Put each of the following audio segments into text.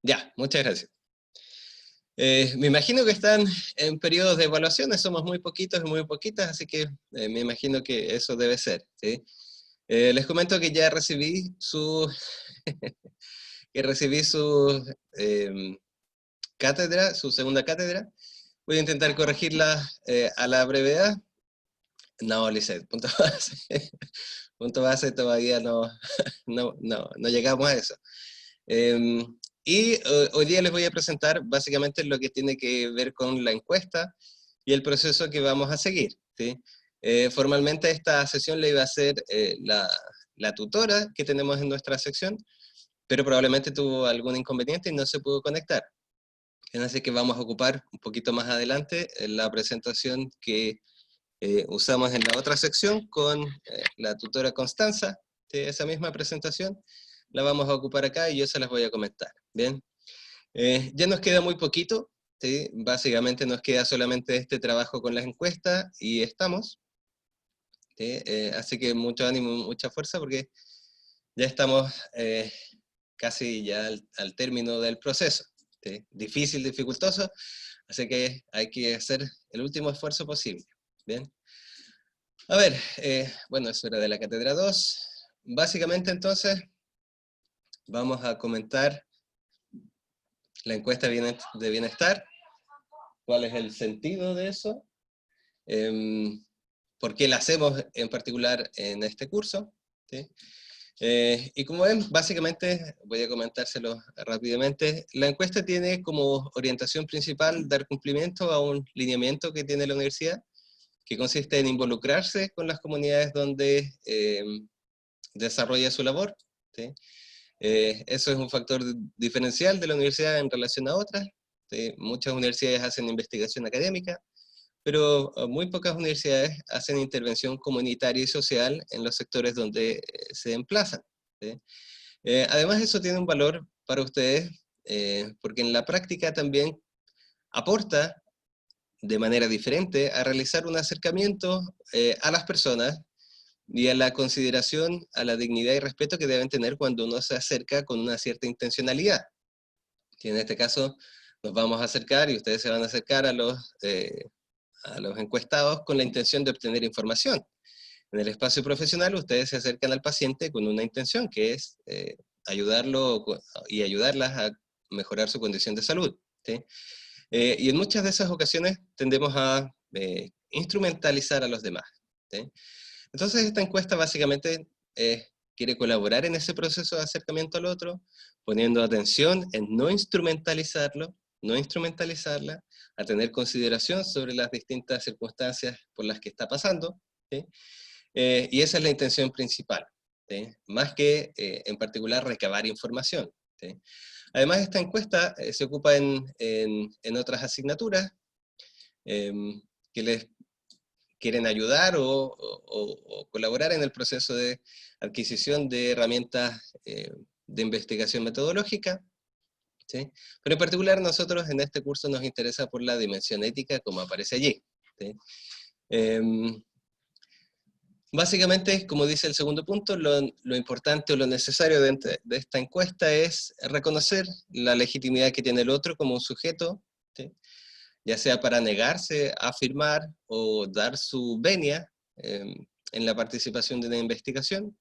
Ya, muchas gracias. Me imagino que están en periodos de evaluaciones, somos muy poquitos y muy poquitas, así que me imagino que eso debe ser, ¿sí? Les comento que ya recibí su, que recibí su cátedra, su segunda cátedra. Voy a intentar corregirla a la brevedad. No, Lisset, punto base. Punto base todavía no llegamos a eso. Eh, Hoy día les voy a presentar básicamente lo que tiene que ver con la encuesta y el proceso que vamos a seguir, ¿sí? Formalmente esta sesión la iba a hacer la tutora que tenemos en nuestra sección, pero probablemente tuvo algún inconveniente y no se pudo conectar. Así que vamos a ocupar un poquito más adelante la presentación que usamos en la otra sección con la tutora Constanza, de esa misma presentación, la vamos a ocupar acá y yo se las voy a comentar, ¿bien? Ya nos queda muy poquito, ¿sí? Básicamente nos queda solamente este trabajo con las encuestas y estamos, ¿sí? Así que mucho ánimo, mucha fuerza porque ya estamos casi ya al término del proceso, ¿sí? Difícil, dificultoso, así que hay que hacer el último esfuerzo posible, ¿bien? A ver, bueno, eso era de la cátedra 2. Básicamente entonces vamos a comentar la encuesta de bienestar, cuál es el sentido de eso, por qué la hacemos en particular en este curso, ¿sí? Y como ven, básicamente, voy a comentárselo rápidamente, la encuesta tiene como orientación principal dar cumplimiento a un lineamiento que tiene la universidad, que consiste en involucrarse con las comunidades donde desarrolla su labor, ¿sí? Eso es un factor diferencial de la universidad en relación a otras, ¿sí? Muchas universidades hacen investigación académica, pero muy pocas universidades hacen intervención comunitaria y social en los sectores donde se emplazan, ¿sí? Además eso tiene un valor para ustedes, porque en la práctica también aporta de manera diferente a realizar un acercamiento a las personas y a la consideración, a la dignidad y respeto que deben tener cuando uno se acerca con una cierta intencionalidad. Que en este caso nos vamos a acercar y ustedes se van a acercar a los encuestados con la intención de obtener información. En el espacio profesional ustedes se acercan al paciente con una intención que es ayudarlo y ayudarlas a mejorar su condición de salud, ¿sí? Y en muchas de esas ocasiones tendemos a instrumentalizar a los demás, ¿sí? Entonces esta encuesta básicamente quiere colaborar en ese proceso de acercamiento al otro, poniendo atención en no instrumentalizarlo, no instrumentalizarla, a tener consideración sobre las distintas circunstancias por las que está pasando, ¿sí? Y esa es la intención principal, ¿sí? Más que en particular recabar información, ¿sí? Además esta encuesta se ocupa en otras asignaturas que les quieren ayudar o colaborar en el proceso de adquisición de herramientas de investigación metodológica, ¿sí? Pero en particular nosotros en este curso nos interesa por la dimensión ética como aparece allí, ¿sí? Básicamente, como dice el segundo punto, lo importante o lo necesario de esta encuesta es reconocer la legitimidad que tiene el otro como un sujeto, ¿sí? Ya sea para negarse a afirmar o dar su venia en la participación de una investigación,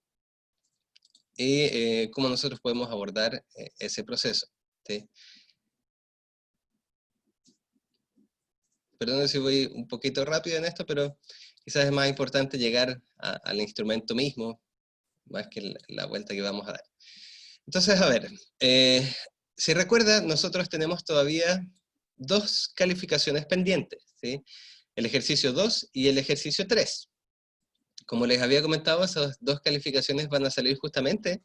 y cómo nosotros podemos abordar ese proceso, ¿sí? Perdón si voy un poquito rápido en esto, pero quizás es más importante llegar al instrumento mismo, más que la vuelta que vamos a dar. Entonces, a ver, si recuerda, nosotros tenemos todavía dos calificaciones pendientes, ¿sí? El ejercicio 2 y el ejercicio 3. Como les había comentado, esas dos calificaciones van a salir justamente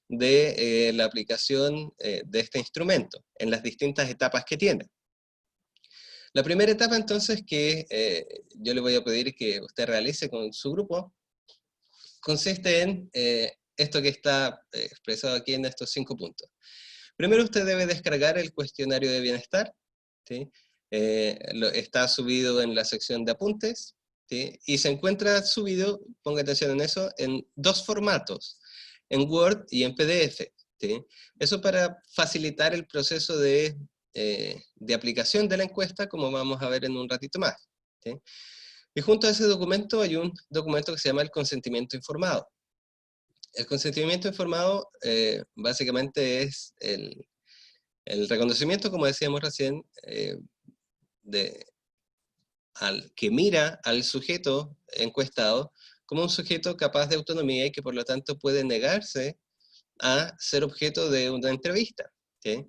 de la aplicación de este instrumento, en las distintas etapas que tiene. La primera etapa entonces que yo le voy a pedir que usted realice con su grupo, consiste en esto que está expresado aquí en estos 5 puntos. Primero usted debe descargar el cuestionario de bienestar, ¿sí? Está subido en la sección de apuntes, ¿sí? Y se encuentra subido, ponga atención en eso, en dos formatos, en Word y en PDF. ¿sí? Eso para facilitar el proceso de aplicación de la encuesta, como vamos a ver en un ratito más, ¿sí? Y junto a ese documento hay un documento que se llama el consentimiento informado. El consentimiento informado básicamente es el reconocimiento, como decíamos recién, que mira al sujeto encuestado como un sujeto capaz de autonomía y que por lo tanto puede negarse a ser objeto de una entrevista, ¿sí?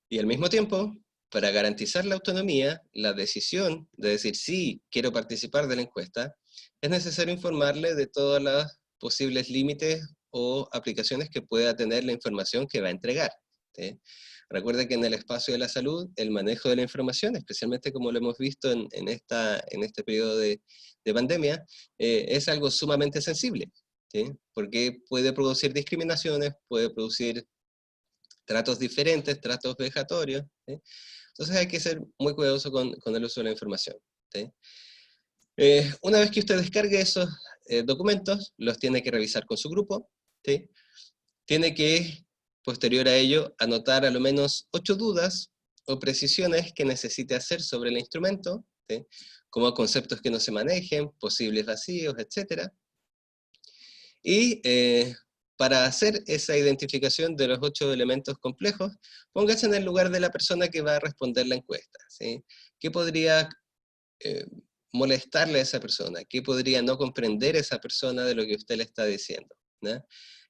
Y al mismo tiempo, para garantizar la autonomía, la decisión de decir sí, quiero participar de la encuesta, es necesario informarle de todos los posibles límites o aplicaciones que pueda tener la información que va a entregar, ¿sí? Recuerde que en el espacio de la salud, el manejo de la información, especialmente como lo hemos visto en este periodo de pandemia, es algo sumamente sensible, ¿sí? Porque puede producir discriminaciones, puede producir tratos diferentes, tratos vejatorios, ¿sí? Entonces hay que ser muy cuidadoso con el uso de la información, ¿sí? Una vez que usted descargue esos documentos, los tiene que revisar con su grupo, ¿sí? Tiene que, posterior a ello, anotar a lo menos 8 dudas o precisiones que necesite hacer sobre el instrumento, ¿sí? Como conceptos que no se manejen, posibles vacíos, etc. Y para hacer esa identificación de los 8 elementos complejos, póngase en el lugar de la persona que va a responder la encuesta, ¿sí? ¿Qué podría eh, molestarle a esa persona? ¿Qué podría no comprender esa persona de lo que usted le está diciendo, ¿no?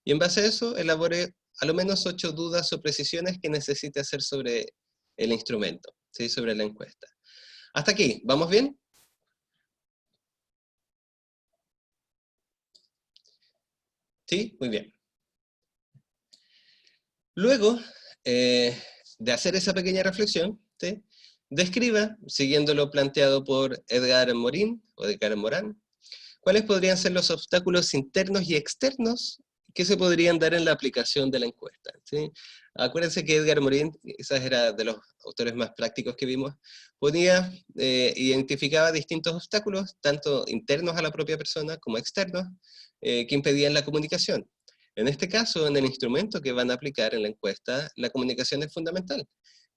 Y en base a eso, elabore a lo menos 8 dudas o precisiones que necesite hacer sobre el instrumento, ¿sí? Sobre la encuesta. Hasta aquí, ¿vamos bien? Sí, muy bien. Luego de hacer esa pequeña reflexión, ¿sí? Describa, siguiendo lo planteado por Edgar Morin, o Edgar Morán, cuáles podrían ser los obstáculos internos y externos que se podrían dar en la aplicación de la encuesta, ¿sí? Acuérdense que Edgar Morin, quizás era de los autores más prácticos que vimos, identificaba distintos obstáculos, tanto internos a la propia persona como externos, que impedían la comunicación. En este caso, en el instrumento que van a aplicar en la encuesta, la comunicación es fundamental.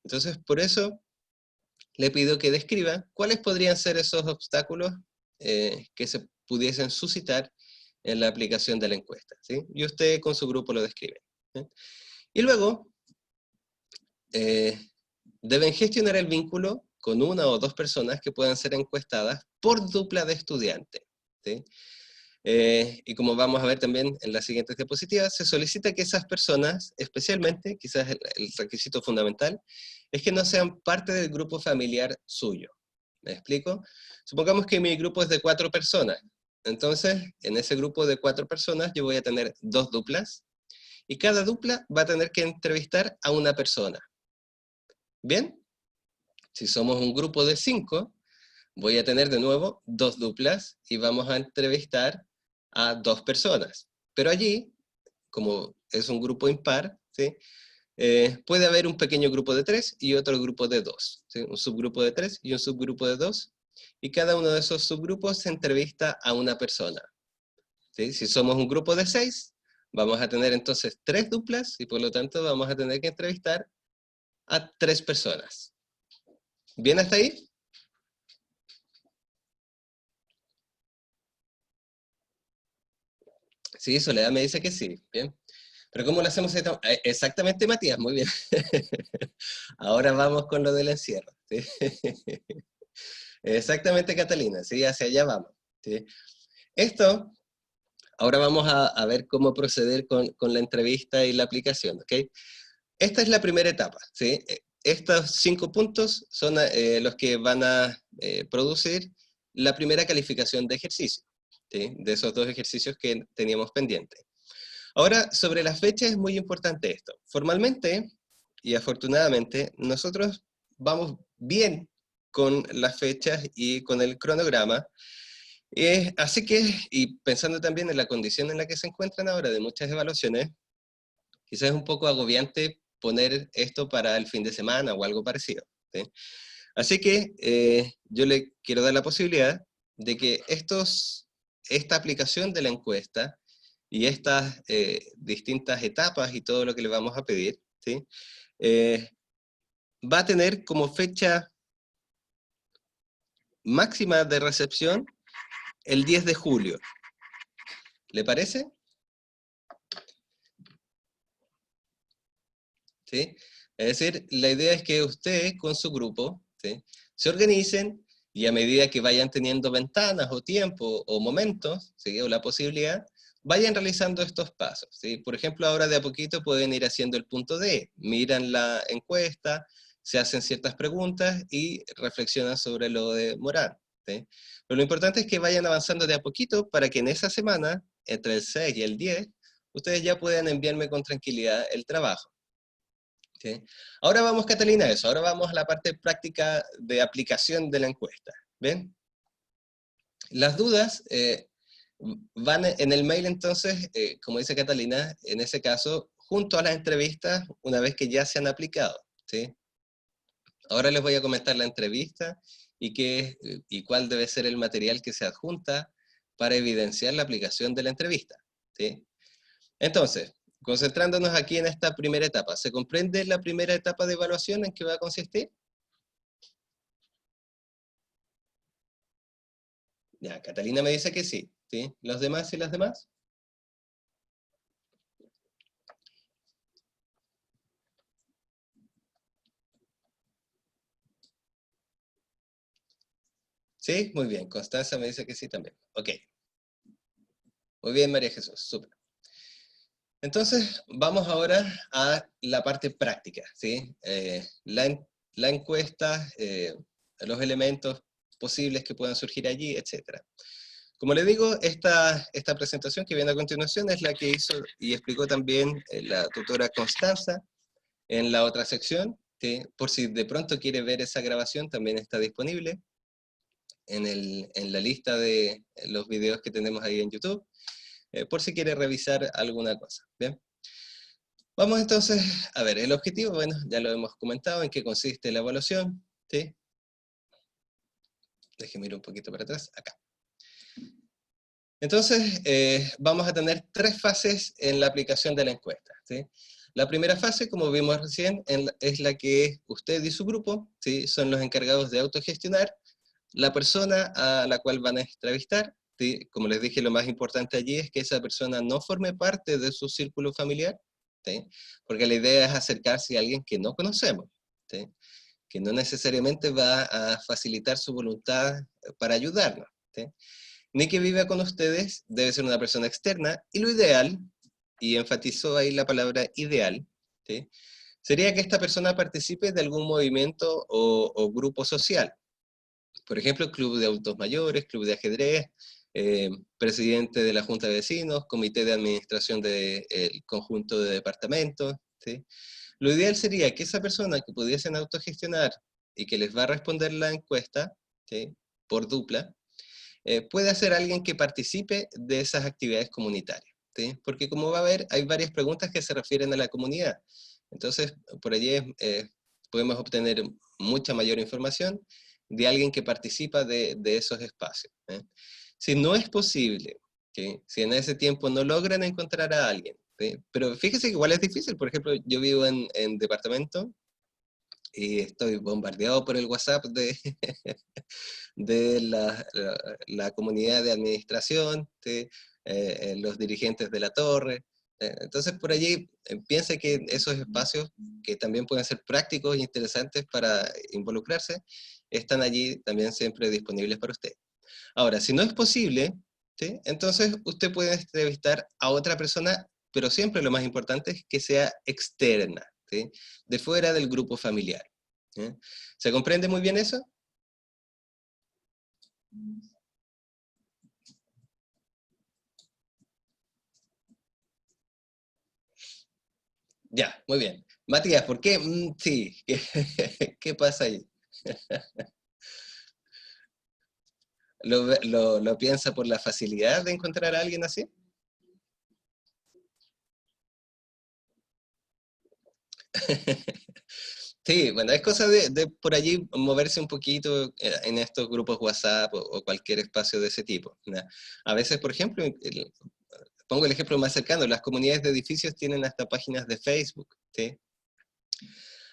Entonces, por eso le pido que describa cuáles podrían ser esos obstáculos que se pudiesen suscitar en la aplicación de la encuesta, ¿sí? Y usted con su grupo lo describe, ¿sí? Y luego, deben gestionar el vínculo con una o dos personas que puedan ser encuestadas por dupla de estudiante, ¿sí? Y como vamos a ver también en las siguientes diapositivas, se solicita que esas personas, especialmente, quizás el requisito fundamental, es que no sean parte del grupo familiar suyo. ¿Me explico? Supongamos que mi grupo es de 4 personas. Entonces, en ese grupo de 4 personas yo voy a tener 2 duplas, y cada dupla va a tener que entrevistar a una persona. ¿Bien? Si somos un grupo de 5, voy a tener de nuevo 2 duplas y vamos a entrevistar a 2 personas. Pero allí, como es un grupo impar, ¿sí? Puede haber un pequeño grupo de 3 y otro grupo de 2, ¿sí? Un subgrupo de 3 y un subgrupo de 2, y cada uno de esos subgrupos se entrevista a una persona, ¿sí? Si somos un grupo de 6, vamos a tener entonces 3 duplas y por lo tanto vamos a tener que entrevistar a 3 personas. ¿Bien hasta ahí? Sí, Soledad me dice que sí. Bien. Pero ¿cómo lo hacemos? Exactamente, Matías, muy bien. Ahora vamos con lo del encierro, ¿sí? Exactamente, Catalina, sí, hacia allá vamos, ¿sí? Esto, ahora vamos a ver cómo proceder con la entrevista y la aplicación, ¿ok? Esta es la primera etapa, ¿sí? Estos 5 puntos son los que van a producir la primera calificación de ejercicio, ¿sí? De esos 2 ejercicios que teníamos pendientes. Ahora, sobre la fecha es muy importante esto. Formalmente, y afortunadamente, nosotros vamos bien con las fechas y con el cronograma. Así que, y pensando también en la condición en la que se encuentran ahora de muchas evaluaciones, quizás es un poco agobiante poner esto para el fin de semana o algo parecido, ¿sí? Así que yo le quiero dar la posibilidad de que esta aplicación de la encuesta y estas distintas etapas y todo lo que le vamos a pedir, ¿sí? Va a tener como fecha máxima de recepción el 10 de julio. ¿Le parece? ¿Sí? Es decir, la idea es que usted con su grupo, ¿sí?, se organicen y a medida que vayan teniendo ventanas o tiempo o momentos, ¿sí?, o la posibilidad, vayan realizando estos pasos, ¿sí? Por ejemplo, ahora de a poquito pueden ir haciendo el punto D, miran la encuesta, se hacen ciertas preguntas y reflexionan sobre lo de Morán, ¿sí? Pero lo importante es que vayan avanzando de a poquito para que en esa semana, entre el 6 y el 10, ustedes ya puedan enviarme con tranquilidad el trabajo. ¿Sí? Ahora vamos, Catalina, a eso. Ahora vamos a la parte práctica de aplicación de la encuesta. ¿Ven? Las dudas van en el mail, entonces, como dice Catalina, en ese caso, junto a las entrevistas, una vez que ya se han aplicado. ¿Sí? Ahora les voy a comentar la entrevista y cuál debe ser el material que se adjunta para evidenciar la aplicación de la entrevista. ¿Sí? Entonces, concentrándonos aquí en esta primera etapa, ¿se comprende la primera etapa de evaluación en qué va a consistir? Ya, Catalina me dice que sí, ¿sí? ¿Los demás y las demás? Sí, muy bien. Constanza me dice que sí también. Ok. Muy bien, María Jesús, súper. Entonces, vamos ahora a la parte práctica, ¿sí? La encuesta, los elementos posibles que puedan surgir allí, etc. Como le digo, esta presentación que viene a continuación es la que hizo y explicó también la tutora Constanza en la otra sección, que por si de pronto quiere ver esa grabación, también está disponible en la lista de los videos que tenemos ahí en YouTube, por si quiere revisar alguna cosa. ¿Bien? Vamos entonces a ver, el objetivo, bueno, ya lo hemos comentado, en qué consiste la evaluación, ¿sí? Déjeme ir un poquito para atrás, acá. Entonces, vamos a tener 3 fases en la aplicación de la encuesta, ¿sí? La primera fase, como vimos recién, es la que usted y su grupo, ¿sí?, son los encargados de autogestionar la persona a la cual van a entrevistar, ¿sí? Como les dije, lo más importante allí es que esa persona no forme parte de su círculo familiar, ¿sí?, porque la idea es acercarse a alguien que no conocemos, ¿sí?, que no necesariamente va a facilitar su voluntad para ayudarnos, ¿sí?, ni que viva con ustedes, debe ser una persona externa, y lo ideal, y enfatizó ahí la palabra ideal, ¿sí?, sería que esta persona participe de algún movimiento o grupo social. Por ejemplo, club de adultos mayores, club de ajedrez, presidente de la junta de vecinos, comité de administración del conjunto de departamentos, ¿sí? Lo ideal sería que esa persona que pudiesen autogestionar y que les va a responder la encuesta, ¿sí?, por dupla, puede ser alguien que participe de esas actividades comunitarias, ¿sí? Porque como va a ver, hay varias preguntas que se refieren a la comunidad. Entonces, por allí podemos obtener mucha mayor información de alguien que participa de esos espacios, ¿eh? Si no es posible, ¿sí?, si en ese tiempo no logran encontrar a alguien, ¿sí?, pero fíjese que igual es difícil. Por ejemplo, yo vivo en departamento y estoy bombardeado por el WhatsApp de la comunidad de administración, ¿sí?, los dirigentes de la torre. Entonces, por allí, piensa que esos espacios, que también pueden ser prácticos e interesantes para involucrarse, están allí también siempre disponibles para usted. Ahora, si no es posible, ¿sí?, entonces usted puede entrevistar a otra persona, pero siempre lo más importante es que sea externa, ¿sí?, de fuera del grupo familiar. ¿Sí? ¿Se comprende muy bien eso? Ya, muy bien. Matías, ¿por qué? Sí, ¿qué, qué pasa ahí? ¿Lo piensa por la facilidad de encontrar a alguien así? Sí, bueno, es cosa de por allí moverse un poquito en estos grupos WhatsApp o cualquier espacio de ese tipo, ¿no? A veces, por ejemplo, pongo el ejemplo más cercano, las comunidades de edificios tienen hasta páginas de Facebook, ¿sí?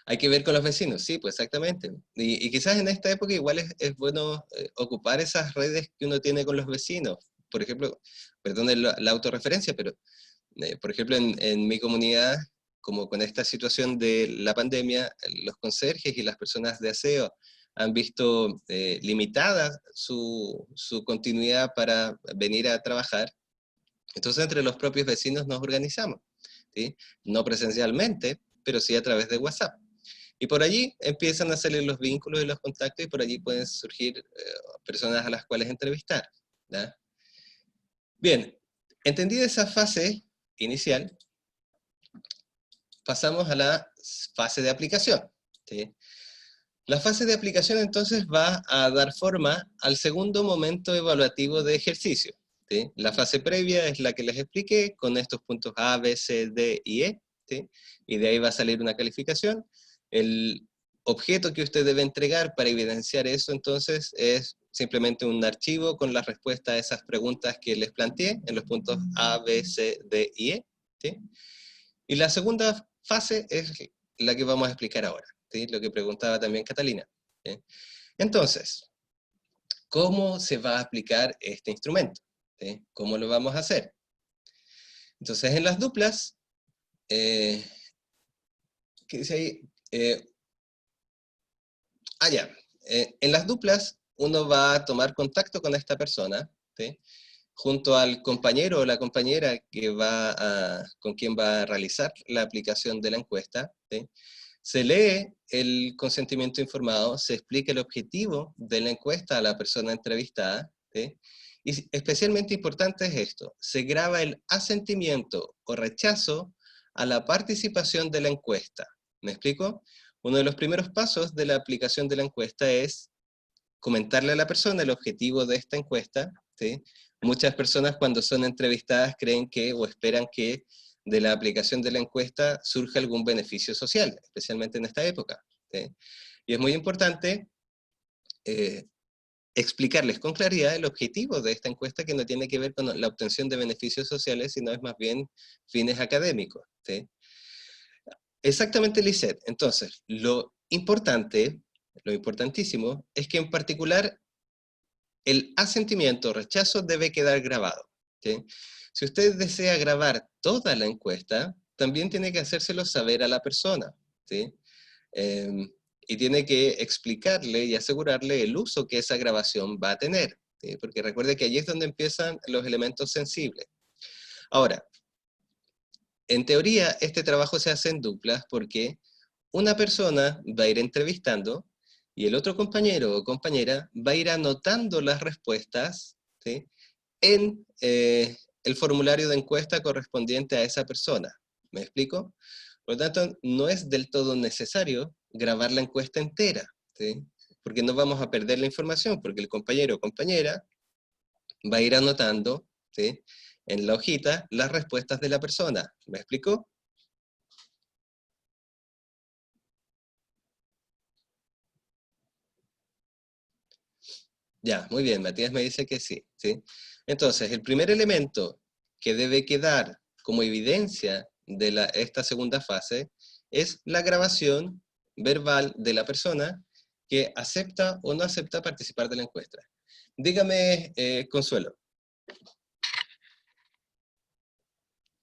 Hay que ver con los vecinos, sí, pues exactamente. Y quizás en esta época igual es bueno ocupar esas redes que uno tiene con los vecinos. Por ejemplo, perdón la autorreferencia, pero por ejemplo en mi comunidad, como con esta situación de la pandemia, los conserjes y las personas de aseo han visto limitada su continuidad para venir a trabajar. Entonces entre los propios vecinos nos organizamos, ¿sí? No presencialmente, pero sí a través de WhatsApp. Y por allí empiezan a salir los vínculos y los contactos y por allí pueden surgir personas a las cuales entrevistar, ¿ya? Bien, entendida esa fase inicial, pasamos a la fase de aplicación, ¿sí? La fase de aplicación entonces va a dar forma al segundo momento evaluativo de ejercicio, ¿sí? La fase previa es la que les expliqué, con estos puntos A, B, C, D y E, ¿sí? Y de ahí va a salir una calificación. El objeto que usted debe entregar para evidenciar eso entonces es simplemente un archivo con la respuesta a esas preguntas que les planteé en los puntos A, B, C, D y E, ¿sí? Y la segunda fase es la que vamos a explicar ahora, ¿sí? Lo que preguntaba también Catalina, ¿sí? Entonces, ¿cómo se va a aplicar este instrumento? ¿Sí? ¿Cómo lo vamos a hacer? Entonces, en las duplas, ¿qué dice ahí? Ya. En las duplas, uno va a tomar contacto con esta persona, ¿sí? Junto al compañero o la compañera con quien va a realizar la aplicación de la encuesta, ¿sí? Se lee el consentimiento informado, se explica el objetivo de la encuesta a la persona entrevistada, ¿sí? Y especialmente importante es esto, se graba el asentimiento o rechazo a la participación de la encuesta. ¿Me explico? Uno de los primeros pasos de la aplicación de la encuesta es comentarle a la persona el objetivo de esta encuesta, ¿sí? Muchas personas cuando son entrevistadas creen que o esperan que de la aplicación de la encuesta surja algún beneficio social, especialmente en esta época, ¿sí? Y es muy importante explicarles con claridad el objetivo de esta encuesta, que no tiene que ver con la obtención de beneficios sociales, sino es más bien fines académicos, ¿sí? Exactamente, Lisette. Entonces, lo importante, lo importantísimo, es que en particular el asentimiento o rechazo debe quedar grabado, ¿sí? Si usted desea grabar toda la encuesta, también tiene que hacérselo saber a la persona, ¿sí? Y tiene que explicarle y asegurarle el uso que esa grabación va a tener, ¿sí? Porque recuerde que allí es donde empiezan los elementos sensibles. Ahora, en teoría, este trabajo se hace en duplas porque una persona va a ir entrevistando y el otro compañero o compañera va a ir anotando las respuestas, ¿sí? En el formulario de encuesta correspondiente a esa persona. ¿Me explico? Por lo tanto, no es del todo necesario grabar la encuesta entera, ¿sí? Porque no vamos a perder la información, porque el compañero o compañera va a ir anotando, ¿sí? En la hojita las respuestas de la persona. ¿Me explico? Ya, muy bien, Matías me dice que sí, ¿sí? Entonces, el primer elemento que debe quedar como evidencia de esta segunda fase es la grabación verbal de la persona que acepta o no acepta participar de la encuesta. Dígame, Consuelo.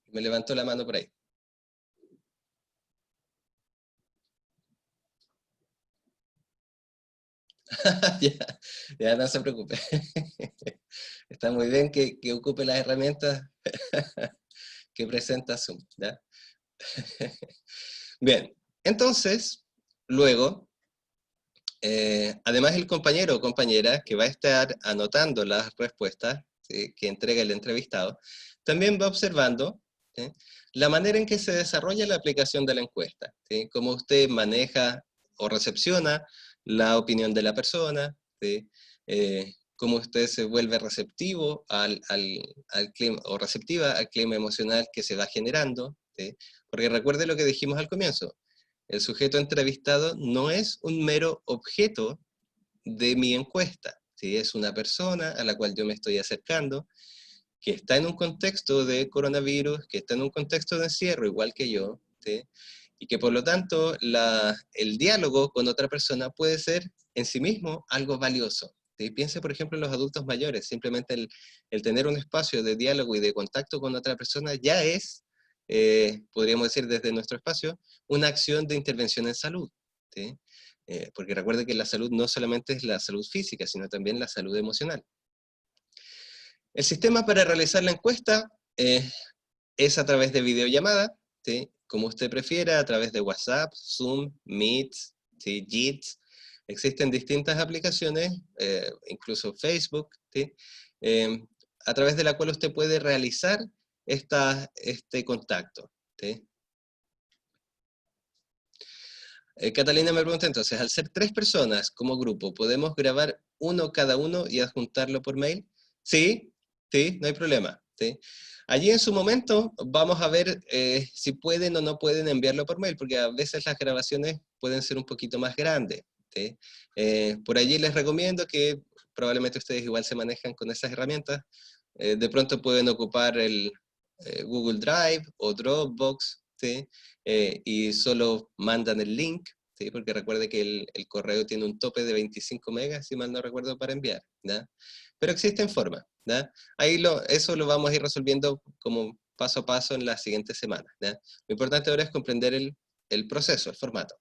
Me levantó la mano por ahí. Ya, ya no se preocupe. Está muy bien que ocupe las herramientas que presenta Zoom, ¿ya? Bien, entonces, luego, además el compañero o compañera que va a estar anotando las respuestas, ¿sí?, que entrega el entrevistado, también va observando, ¿sí?, la manera en que se desarrolla la aplicación de la encuesta, ¿sí?, cómo usted maneja o recepciona la opinión de la persona, ¿sí?, cómo usted se vuelve receptivo al clima, o receptiva al clima emocional que se va generando, ¿sí? Porque recuerde lo que dijimos al comienzo, el sujeto entrevistado no es un mero objeto de mi encuesta, ¿sí? Es una persona a la cual yo me estoy acercando que está en un contexto de coronavirus, que está en un contexto de encierro, igual que yo, ¿sí? Y que por lo tanto el diálogo con otra persona puede ser en sí mismo algo valioso. ¿Sí? Piense, por ejemplo, en los adultos mayores. Simplemente el tener un espacio de diálogo y de contacto con otra persona ya es, podríamos decir desde nuestro espacio, una acción de intervención en salud. ¿Sí? Porque recuerde que la salud no solamente es la salud física, sino también la salud emocional. El sistema para realizar la encuesta es a través de videollamada, ¿sí? Como usted prefiera, a través de WhatsApp, Zoom, Meet, ¿sí? Jitsi. Existen distintas aplicaciones, incluso Facebook, ¿sí? A través de la cual usted puede realizar este contacto. ¿Sí? Catalina me pregunta entonces, al ser 3 personas como grupo, ¿podemos grabar uno cada uno y adjuntarlo por mail? Sí, sí, no hay problema. ¿Sí? Allí en su momento vamos a ver si pueden o no pueden enviarlo por mail, porque a veces las grabaciones pueden ser un poquito más grandes. ¿Sí? Por allí les recomiendo que probablemente ustedes igual se manejan con esas herramientas. De pronto pueden ocupar el Google Drive o Dropbox, ¿sí? Y solo mandan el link, ¿sí? Porque recuerde que el correo tiene un tope de 25 megas, si mal no recuerdo, para enviar. ¿Ya? Pero existen formas. ¿Ya? Ahí eso lo vamos a ir resolviendo como paso a paso en las siguientes semanas. ¿Ya? Lo importante ahora es comprender el proceso, el formato.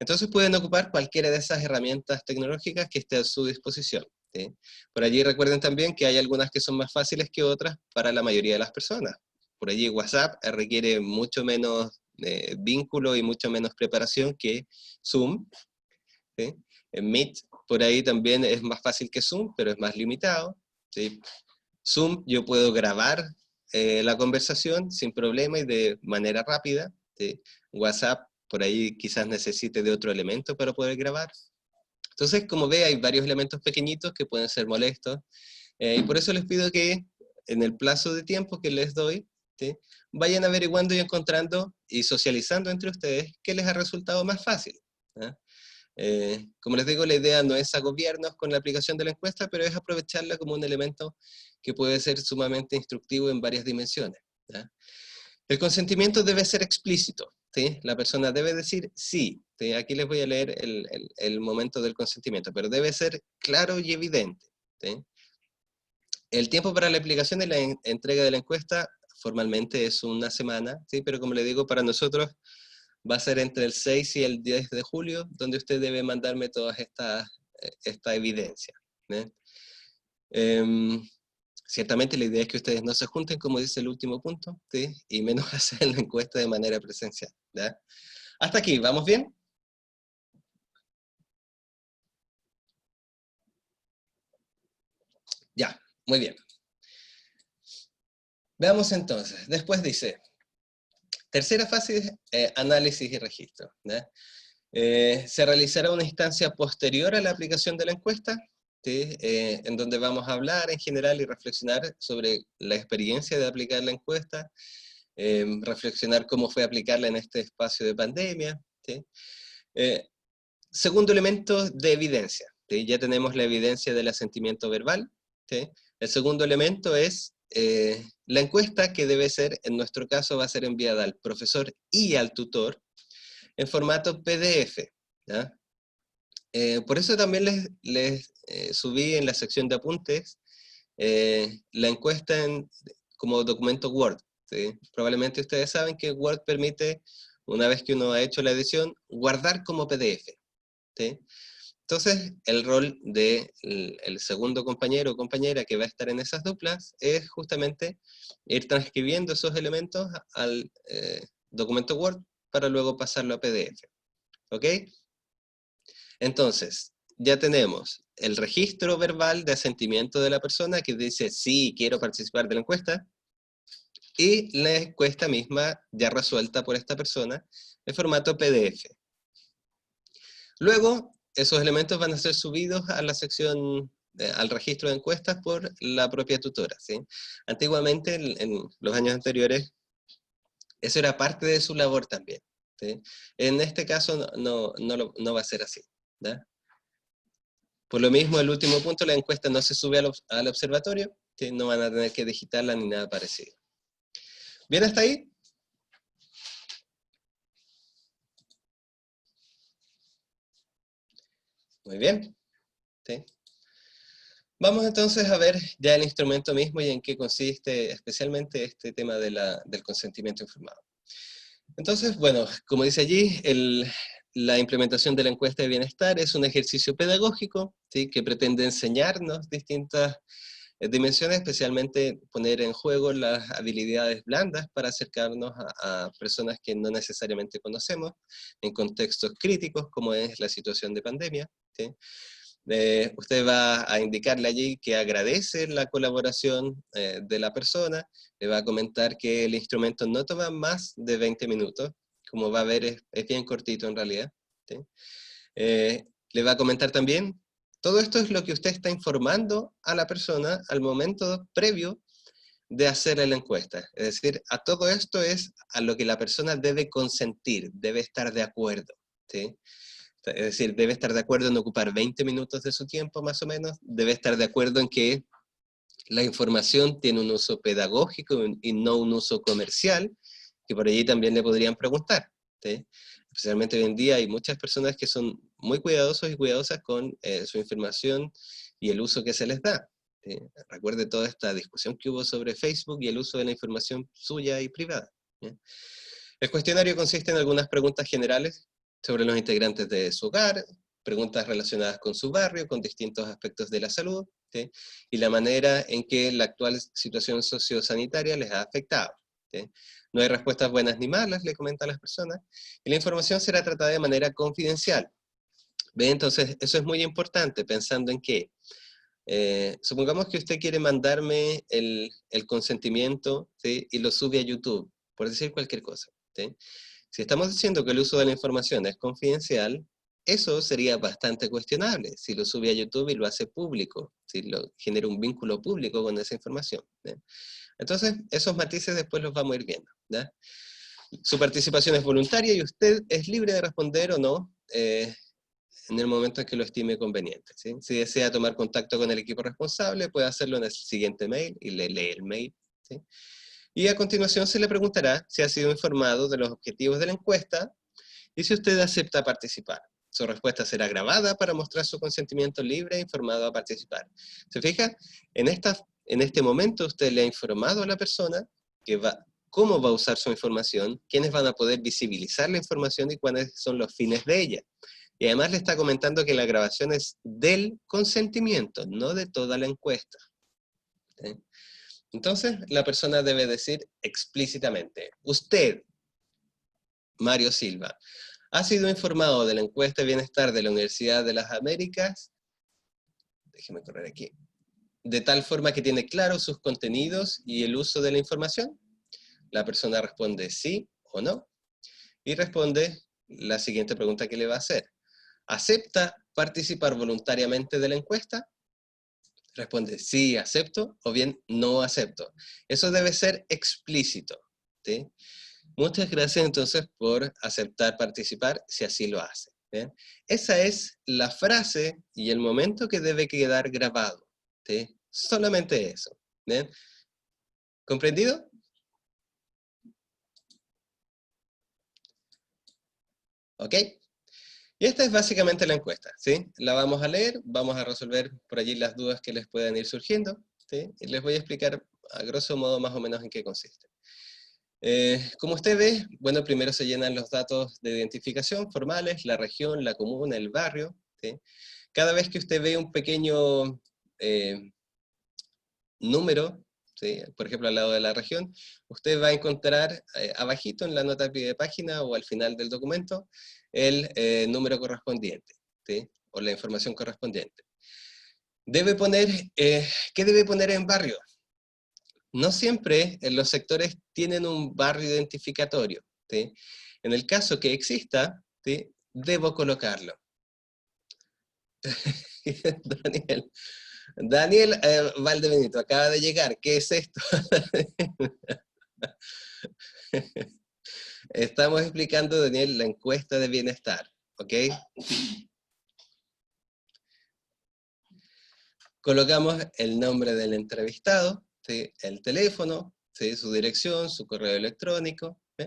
Entonces pueden ocupar cualquiera de esas herramientas tecnológicas que esté a su disposición. ¿Sí? Por allí recuerden también que hay algunas que son más fáciles que otras para la mayoría de las personas. Por allí WhatsApp requiere mucho menos vínculo y mucho menos preparación que Zoom. ¿Sí? En Meet por ahí también es más fácil que Zoom, pero es más limitado. ¿Sí? Zoom yo puedo grabar la conversación sin problema y de manera rápida. ¿Sí? WhatsApp por ahí quizás necesite de otro elemento para poder grabar. Entonces, como ve, hay varios elementos pequeñitos que pueden ser molestos. Y por eso les pido que en el plazo de tiempo que les doy, ¿sí? Vayan averiguando y encontrando y socializando entre ustedes qué les ha resultado más fácil. ¿Ah? Como les digo, la idea no es agobiarnos con la aplicación de la encuesta, pero es aprovecharla como un elemento que puede ser sumamente instructivo en varias dimensiones. ¿Ya? El consentimiento debe ser explícito. ¿Sí? La persona debe decir sí. ¿Sí? Aquí les voy a leer el momento del consentimiento, pero debe ser claro y evidente. ¿Sí? El tiempo para la aplicación y la entrega de la encuesta formalmente es una semana, ¿sí? Pero como le digo, para nosotros va a ser entre el 6 y el 10 de julio, donde usted debe mandarme toda esta evidencia. ¿Sí? Ciertamente la idea es que ustedes no se junten, como dice el último punto, ¿sí? Y menos hacer la encuesta de manera presencial. ¿Ya? Hasta aquí, ¿vamos bien? Ya, muy bien. Veamos entonces, después dice, tercera fase, análisis y registro. ¿Ya? Se realizará una instancia posterior a la aplicación de la encuesta, ¿sí? En donde vamos a hablar en general y reflexionar sobre la experiencia de aplicar la encuesta, reflexionar cómo fue aplicarla en este espacio de pandemia. ¿Sí? Segundo elemento de evidencia. ¿Sí? Ya tenemos la evidencia del asentimiento verbal. ¿Sí? El segundo elemento es la encuesta, que debe ser, en nuestro caso, va a ser enviada al profesor y al tutor en formato PDF. ¿Ya? Por eso también les subí en la sección de apuntes la encuesta como documento Word. ¿Sí? Probablemente ustedes saben que Word permite, una vez que uno ha hecho la edición, guardar como PDF. ¿Sí? Entonces, el rol del el segundo compañero o compañera que va a estar en esas duplas es justamente ir transcribiendo esos elementos al documento Word para luego pasarlo a PDF. ¿Ok? Entonces, ya tenemos el registro verbal de asentimiento de la persona que dice, sí, quiero participar de la encuesta, y la encuesta misma ya resuelta por esta persona en formato PDF. Luego, esos elementos van a ser subidos a la sección, al registro de encuestas por la propia tutora. ¿Sí? Antiguamente, en los años anteriores, eso era parte de su labor también. ¿Sí? En este caso no va a ser así. ¿Ya? Por lo mismo, el último punto, la encuesta no se sube al observatorio, ¿sí? No van a tener que digitarla ni nada parecido. ¿Bien hasta ahí? Muy bien. ¿Sí? Vamos entonces a ver ya el instrumento mismo y en qué consiste especialmente este tema del consentimiento informado. Entonces, bueno, como dice allí, la implementación de la encuesta de bienestar es un ejercicio pedagógico, ¿sí? Que pretende enseñarnos distintas dimensiones, especialmente poner en juego las habilidades blandas para acercarnos a personas que no necesariamente conocemos en contextos críticos como es la situación de pandemia, ¿sí? Usted va a indicarle allí que agradece la colaboración de la persona, le va a comentar que el instrumento no toma más de 20 minutos, como va a ver es bien cortito en realidad, ¿sí? Le va a comentar también, todo esto es lo que usted está informando a la persona al momento previo de hacer la encuesta. Es decir, a todo esto es a lo que la persona debe consentir, debe estar de acuerdo, ¿sí? Es decir, debe estar de acuerdo en ocupar 20 minutos de su tiempo más o menos, debe estar de acuerdo en que la información tiene un uso pedagógico y no un uso comercial, que por allí también le podrían preguntar, ¿sí? Especialmente hoy en día hay muchas personas que son muy cuidadosos y cuidadosas con su información y el uso que se les da, ¿sí? Recuerde toda esta discusión que hubo sobre Facebook y el uso de la información suya y privada, ¿sí? El cuestionario consiste en algunas preguntas generales sobre los integrantes de su hogar, preguntas relacionadas con su barrio, con distintos aspectos de la salud, ¿sí? Y la manera en que la actual situación sociosanitaria les ha afectado, ¿sí? No hay respuestas buenas ni malas, le comentan las personas, y la información será tratada de manera confidencial. ¿Ve? Entonces, eso es muy importante, pensando en que, supongamos que usted quiere mandarme el consentimiento, ¿sí? Y lo sube a YouTube, por decir cualquier cosa, ¿sí? Si estamos diciendo que el uso de la información es confidencial, eso sería bastante cuestionable si lo sube a YouTube y lo hace público, si lo genera un vínculo público con esa información, ¿sí? Entonces, esos matices después los vamos a ir viendo, ¿sí? Su participación es voluntaria y usted es libre de responder o no en el momento en que lo estime conveniente, ¿sí? Si desea tomar contacto con el equipo responsable, puede hacerlo en el siguiente mail y le lee el mail, ¿sí? Y a continuación se le preguntará si ha sido informado de los objetivos de la encuesta y si usted acepta participar. Su respuesta será grabada para mostrar su consentimiento libre e informado a participar. ¿Se fija? En este momento usted le ha informado a la persona cómo va a usar su información, quiénes van a poder visibilizar la información y cuáles son los fines de ella. Y además le está comentando que la grabación es del consentimiento, no de toda la encuesta, ¿sí? Entonces, la persona debe decir explícitamente, usted, Mario Silva, ha sido informado de la encuesta de bienestar de la Universidad de las Américas, déjeme correr aquí, de tal forma que tiene claro sus contenidos y el uso de la información. La persona responde sí o no, y responde la siguiente pregunta que le va a hacer. ¿Acepta participar voluntariamente de la encuesta? Responde sí, acepto, o bien no acepto. Eso debe ser explícito, ¿sí? Muchas gracias entonces por aceptar participar, si así lo hace, ¿bien? Esa es la frase y el momento que debe quedar grabado, ¿sí? Solamente eso, ¿bien? ¿Comprendido? ¿Ok? Y esta es básicamente la encuesta, ¿sí? La vamos a leer, vamos a resolver por allí las dudas que les puedan ir surgiendo, ¿sí? Y les voy a explicar a grosso modo más o menos en qué consiste. Como usted ve, bueno, primero se llenan los datos de identificación formales, la región, la comuna, el barrio, ¿sí? Cada vez que usted ve un pequeño número, ¿sí? Por ejemplo al lado de la región, usted va a encontrar abajito en la nota a pie de página o al final del documento el número correspondiente, ¿sí? O la información correspondiente. Debe poner, ¿qué debe poner en barrio? No siempre los sectores tienen un barrio identificatorio, ¿sí? En el caso que exista, ¿sí? Debo colocarlo. Daniel, Daniel Valdebenito acaba de llegar. ¿Qué es esto? Estamos explicando, Daniel, la encuesta de bienestar, ¿ok? colocamos el nombre del entrevistado, ¿sí? El teléfono, ¿sí? Su dirección, su correo electrónico. ¿Sí?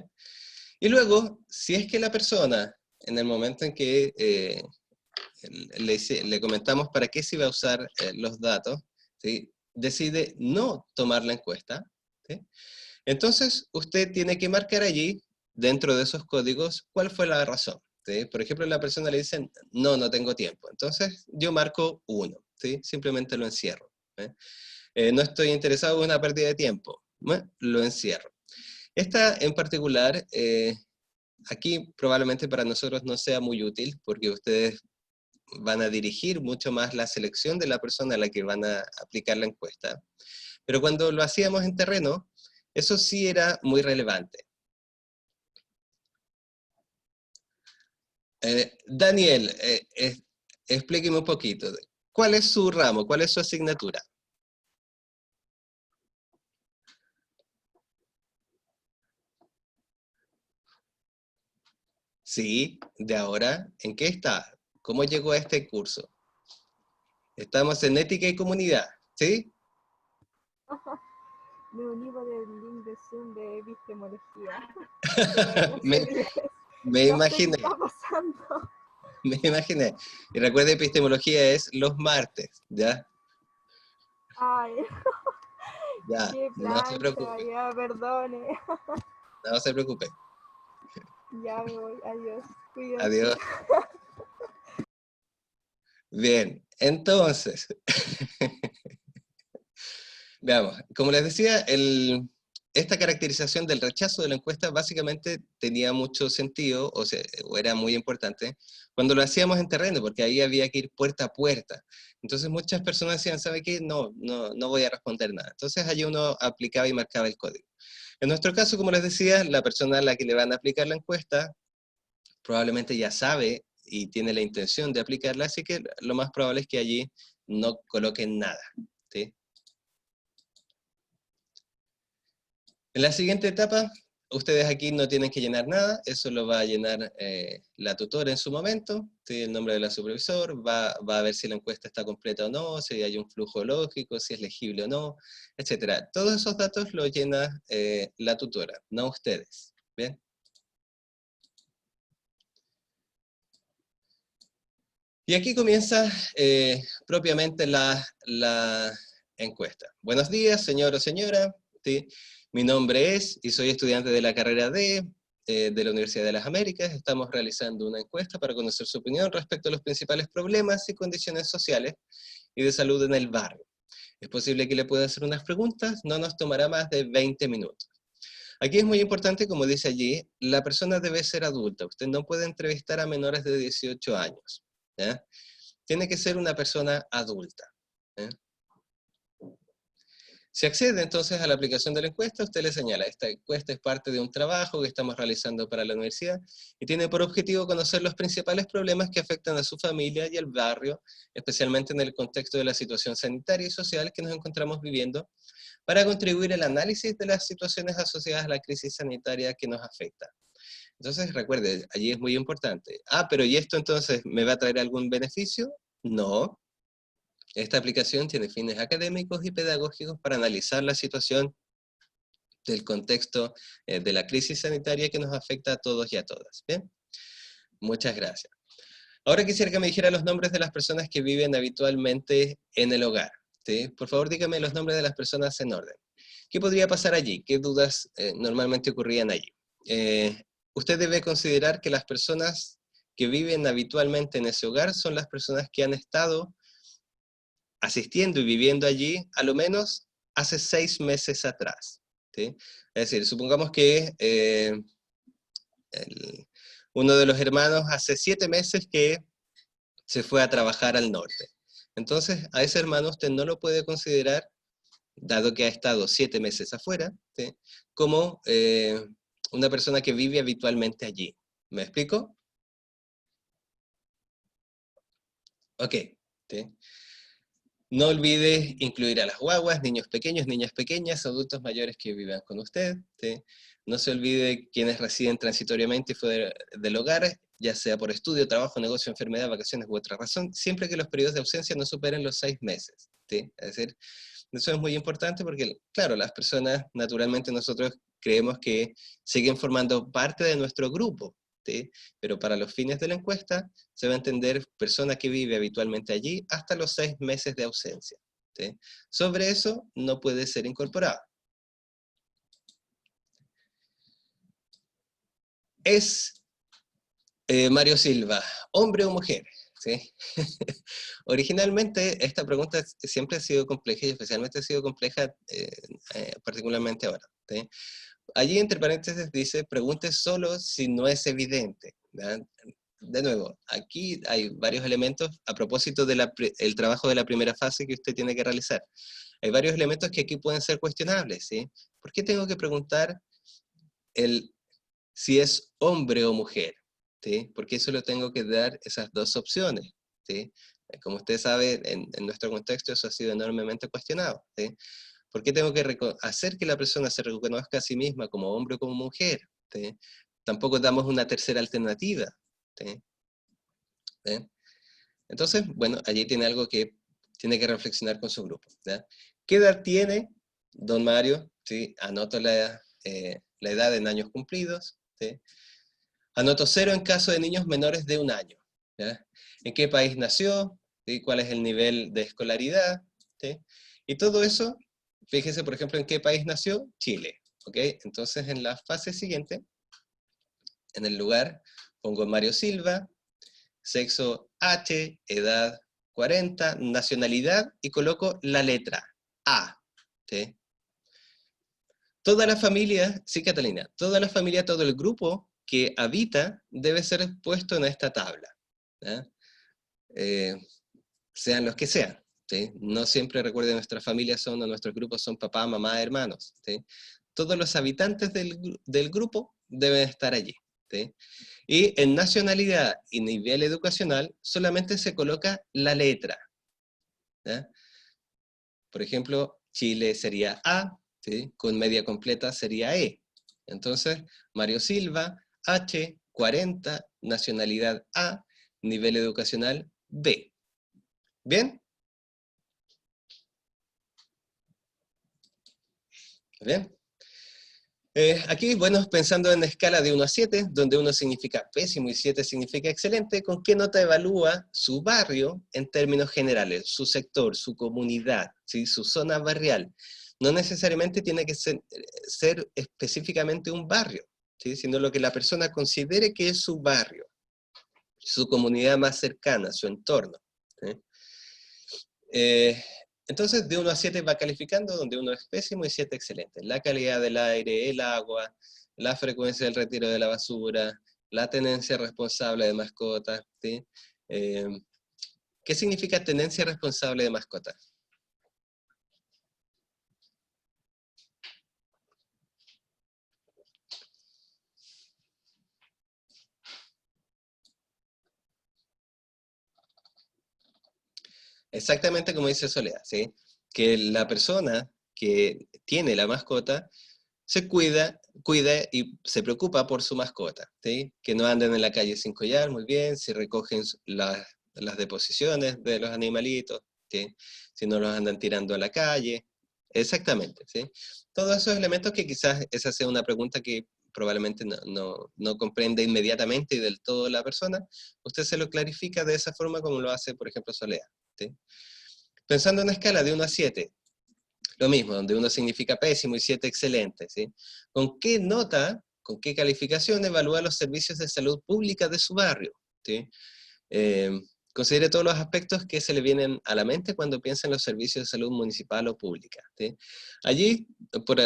Y luego, si es que la persona, en el momento en que le comentamos para qué se iba a usar los datos, ¿sí? Decide no tomar la encuesta, ¿sí? Entonces usted tiene que marcar allí, dentro de esos códigos, cuál fue la razón. ¿Sí? Por ejemplo, la persona le dice, no, no tengo tiempo. Entonces yo marco 1, ¿sí? Simplemente lo encierro. No estoy interesado en una pérdida de tiempo. Lo encierro. Esta en particular, aquí probablemente para nosotros no sea muy útil, porque ustedes van a dirigir mucho más la selección de la persona a la que van a aplicar la encuesta. Pero cuando lo hacíamos en terreno, eso sí era muy relevante. Daniel, explíqueme un poquito. ¿Cuál es su ramo? ¿Cuál es su asignatura? Sí, de ahora, ¿en qué está? ¿Cómo llegó a este curso? Estamos en ética y comunidad, ¿sí? Me uní por el link de Zoom de epistemología de la clase me, 10. me No sé qué imaginé, está pasando. me imaginé. Y recuerde, epistemología es los martes, ¿ya? Ay, Ya, qué no se plancha, preocupe, ya, perdone. no se preocupe. Ya me voy, adiós, cuídate. Adiós. Bien, entonces, veamos, como les decía, esta caracterización del rechazo de la encuesta básicamente tenía mucho sentido, o era muy importante, cuando lo hacíamos en terreno, porque ahí había que ir puerta a puerta. Entonces muchas personas decían, ¿sabe qué? No, no, no voy a responder nada. Entonces allí uno aplicaba y marcaba el código. En nuestro caso, como les decía, la persona a la que le van a aplicar la encuesta probablemente ya sabe y tiene la intención de aplicarla, así que lo más probable es que allí no coloquen nada. ¿Sí? En la siguiente etapa, ustedes aquí no tienen que llenar nada, eso lo va a llenar la tutora en su momento, ¿sí? El nombre de la supervisor, va a ver si la encuesta está completa o no, si hay un flujo lógico, si es legible o no, etc. Todos esos datos los llena la tutora, no ustedes. ¿Bien? Y aquí comienza propiamente la encuesta. Buenos días, señor o señora. ¿Sí? Mi nombre es, y soy estudiante de la carrera de la Universidad de las Américas. Estamos realizando una encuesta para conocer su opinión respecto a los principales problemas y condiciones sociales y de salud en el barrio. Es posible que le pueda hacer unas preguntas, no nos tomará más de 20 minutos. Aquí es muy importante, como dice allí, la persona debe ser adulta. Usted no puede entrevistar a menores de 18 años. ¿Ya? Tiene que ser una persona adulta. ¿Eh? Si accede entonces a la aplicación de la encuesta, usted le señala, esta encuesta es parte de un trabajo que estamos realizando para la universidad y tiene por objetivo conocer los principales problemas que afectan a su familia y al barrio, especialmente en el contexto de la situación sanitaria y social que nos encontramos viviendo, para contribuir al análisis de las situaciones asociadas a la crisis sanitaria que nos afecta. Entonces, recuerde, allí es muy importante. Pero ¿y esto entonces me va a traer algún beneficio? No. Esta aplicación tiene fines académicos y pedagógicos para analizar la situación del contexto de la crisis sanitaria que nos afecta a todos y a todas. ¿Bien? Muchas gracias. Ahora quisiera que me dijera los nombres de las personas que viven habitualmente en el hogar. ¿Sí? Por favor, dígame los nombres de las personas en orden. ¿Qué podría pasar allí? ¿Qué dudas normalmente ocurrían allí? Usted debe considerar que las personas que viven habitualmente en ese hogar son las personas que han estado asistiendo y viviendo allí a lo menos hace 6 meses atrás. ¿Sí? Es decir, supongamos que uno de los hermanos hace 7 meses que se fue a trabajar al norte. Entonces, a ese hermano usted no lo puede considerar, dado que ha estado 7 meses afuera, ¿sí? Como una persona que vive habitualmente allí. ¿Me explico? Ok. ¿Sí? No olvide incluir a las guaguas, niños pequeños, niñas pequeñas, adultos mayores que vivan con usted. ¿Sí? No se olvide quienes residen transitoriamente fuera del hogar, ya sea por estudio, trabajo, negocio, enfermedad, vacaciones u otra razón, siempre que los periodos de ausencia no superen los 6 meses. ¿sí? Es decir, eso es muy importante porque, claro, las personas, naturalmente nosotros creemos que siguen formando parte de nuestro grupo, ¿sí? Pero para los fines de la encuesta se va a entender persona que vive habitualmente allí hasta los 6 meses de ausencia, ¿sí? Sobre eso no puede ser incorporado. ¿Es Mario Silva hombre o mujer? ¿Sí? Originalmente esta pregunta siempre ha sido compleja y especialmente ha sido compleja particularmente ahora, ¿sí? Allí entre paréntesis dice, pregunte solo si no es evidente, ¿verdad? De nuevo, aquí hay varios elementos a propósito del trabajo de la primera fase que usted tiene que realizar. Hay varios elementos que aquí pueden ser cuestionables, ¿sí? ¿Por qué tengo que preguntar si es hombre o mujer? ¿Sí? Porque solo tengo que dar esas dos opciones, ¿sí? Como usted sabe, en nuestro contexto eso ha sido enormemente cuestionado, ¿sí? ¿Por qué tengo que hacer que la persona se reconozca a sí misma como hombre o como mujer? ¿Sí? Tampoco damos una tercera alternativa, ¿sí? ¿Sí? Entonces, bueno, allí tiene algo que tiene que reflexionar con su grupo, ¿ya? ¿Qué edad tiene don Mario? ¿Sí? Anoto la edad en años cumplidos, ¿sí? Anoto 0 en caso de niños menores de 1 año, ¿ya? ¿En qué país nació? ¿Sí? ¿Cuál es el nivel de escolaridad? ¿Sí? Y todo eso, fíjense por ejemplo en qué país nació, Chile, ¿ok? Entonces en la fase siguiente, en el lugar, pongo Mario Silva, sexo H, edad 40, nacionalidad, y coloco la letra A, ¿sí? Toda la familia, sí Catalina, toda la familia, todo el grupo que habita debe ser puesto en esta tabla, ¿ya? Sean los que sean, ¿sí? No siempre, recuerden, nuestras familias son, o nuestros grupos son papá, mamá, hermanos, ¿sí? Todos los habitantes del grupo deben estar allí, ¿sí? Y en nacionalidad y nivel educacional solamente se coloca la letra, ¿ya? Por ejemplo, Chile sería A, ¿sí? Con media completa sería E. Entonces, Mario Silva, H, 40, nacionalidad A, nivel educacional B. ¿Bien? ¿Bien? Aquí, bueno, pensando en escala de 1 a 7, donde 1 significa pésimo y 7 significa excelente, ¿con qué nota evalúa su barrio en términos generales? Su sector, su comunidad, ¿sí? Su zona barrial. No necesariamente tiene que ser específicamente un barrio, ¿sí? Sino lo que la persona considere que es su barrio, su comunidad más cercana, su entorno, ¿sí? Entonces, de 1 a 7 va calificando, donde 1 es pésimo y 7 excelente. La calidad del aire, el agua, la frecuencia del retiro de la basura, la tenencia responsable de mascotas, ¿sí? ¿Qué significa tenencia responsable de mascotas? Exactamente como dice Soledad, ¿sí? Que la persona que tiene la mascota se cuida y se preocupa por su mascota, ¿sí? Que no anden en la calle sin collar, muy bien, si recogen las deposiciones de los animalitos, ¿sí? Si no los andan tirando a la calle, exactamente, ¿sí? Todos esos elementos que quizás esa sea una pregunta que probablemente no comprende inmediatamente y del todo la persona, usted se lo clarifica de esa forma como lo hace, por ejemplo, Soledad, ¿sí? Pensando en una escala de 1 a 7, lo mismo, donde 1 significa pésimo y 7 excelente, ¿sí? ¿Con qué nota, con qué calificación evalúa los servicios de salud pública de su barrio? ¿Sí? Considere todos los aspectos que se le vienen a la mente cuando piensa en los servicios de salud municipal o pública, ¿sí? Allí, por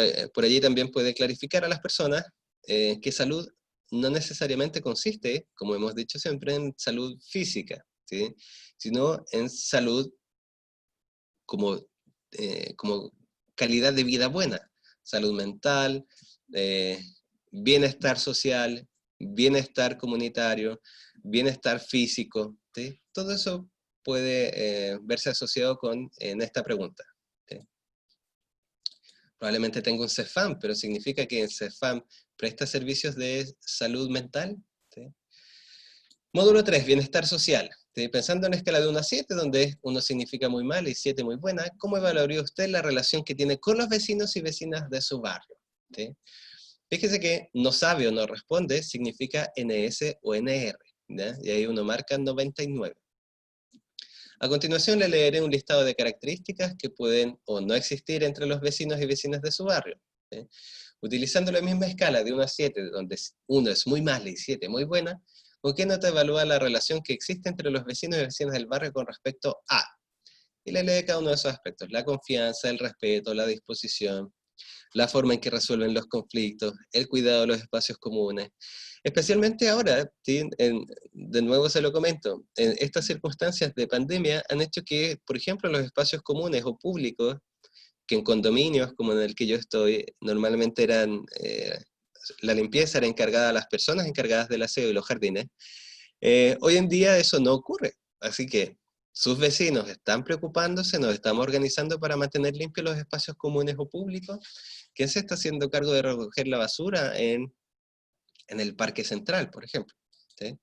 allí también puede clarificar a las personas que salud no necesariamente consiste, como hemos dicho siempre, en salud física, ¿sí? Sino en salud como, como calidad de vida buena, salud mental, bienestar social, bienestar comunitario, bienestar físico, ¿sí? Todo eso puede verse asociado en esta pregunta, ¿sí? Probablemente tenga un CEFAM, pero significa que el CEFAM presta servicios de salud mental, ¿sí? Módulo 3, bienestar social. Pensando en la escala de 1 a 7, donde 1 significa muy mal y 7 muy buena, ¿cómo evaluaría usted la relación que tiene con los vecinos y vecinas de su barrio? ¿Sí? Fíjese que no sabe o no responde significa NS o NR, ¿ya? Y ahí uno marca 99. A continuación le leeré un listado de características que pueden o no existir entre los vecinos y vecinas de su barrio. ¿Sí? Utilizando la misma escala de 1 a 7, donde 1 es muy mala y 7 muy buena, ¿con qué nota evalúa la relación que existe entre los vecinos y vecinas del barrio con respecto a? Y le lee cada uno de esos aspectos: la confianza, el respeto, la disposición, la forma en que resuelven los conflictos, el cuidado de los espacios comunes. Especialmente ahora, ¿sí? De nuevo se lo comento, en estas circunstancias de pandemia han hecho que, por ejemplo, los espacios comunes o públicos, que en condominios como en el que yo estoy, normalmente eran, la limpieza era encargada a las personas encargadas del aseo y los jardines, hoy en día eso no ocurre. Así que sus vecinos están preocupándose, nos estamos organizando para mantener limpios los espacios comunes o públicos. ¿Quién se está haciendo cargo de recoger la basura en el Parque Central, por ejemplo? ¿Sí?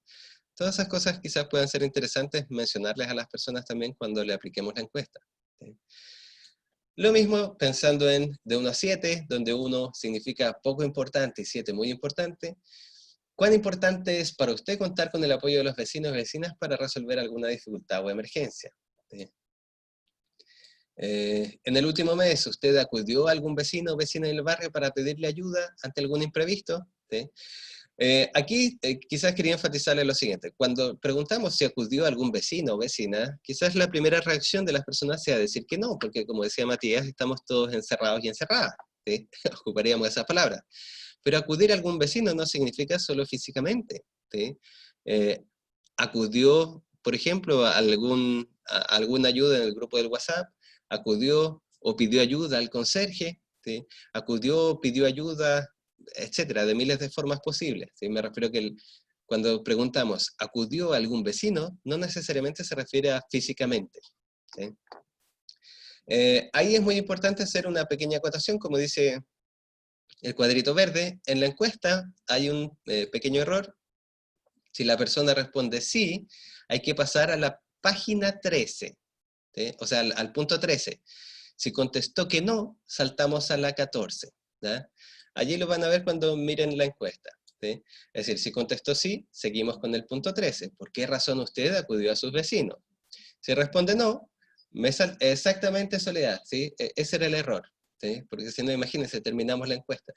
Todas esas cosas quizás puedan ser interesantes mencionarles a las personas también cuando le apliquemos la encuesta. ¿Sí? Lo mismo pensando en de 1 a 7, donde 1 significa poco importante y 7 muy importante. ¿Cuán importante es para usted contar con el apoyo de los vecinos y vecinas para resolver alguna dificultad o emergencia? ¿Sí? En el último mes, ¿usted acudió a algún vecino o vecina del barrio para pedirle ayuda ante algún imprevisto? ¿Sí? Aquí quizás quería enfatizarle lo siguiente: cuando preguntamos si acudió algún vecino o vecina, quizás la primera reacción de las personas sea decir que no, porque como decía Matías, estamos todos encerrados y encerradas, ¿sí? Ocuparíamos esa palabra. Pero acudir a algún vecino no significa solo físicamente, ¿sí? Eh, Acudió, por ejemplo, a alguna ayuda en el grupo del WhatsApp, acudió o pidió ayuda al conserje, ¿sí? Acudió, pidió ayuda, etcétera, de miles de formas posibles, ¿sí? Me refiero que cuando preguntamos, ¿acudió a algún vecino?, no necesariamente se refiere a físicamente, ¿sí? Ahí es muy importante hacer una pequeña acotación, como dice el cuadrito verde. En la encuesta hay un pequeño error. Si la persona responde sí, hay que pasar a la página 13, ¿sí? O sea, al punto 13. Si contestó que no, saltamos a la 14. ¿Ya? Allí lo van a ver cuando miren la encuesta, ¿sí? Es decir, si contestó sí, seguimos con el punto 13. ¿Por qué razón usted acudió a sus vecinos? Si responde no, exactamente, Soledad, ¿sí? Ese era el error, ¿sí? Porque si no, imagínense, terminamos la encuesta.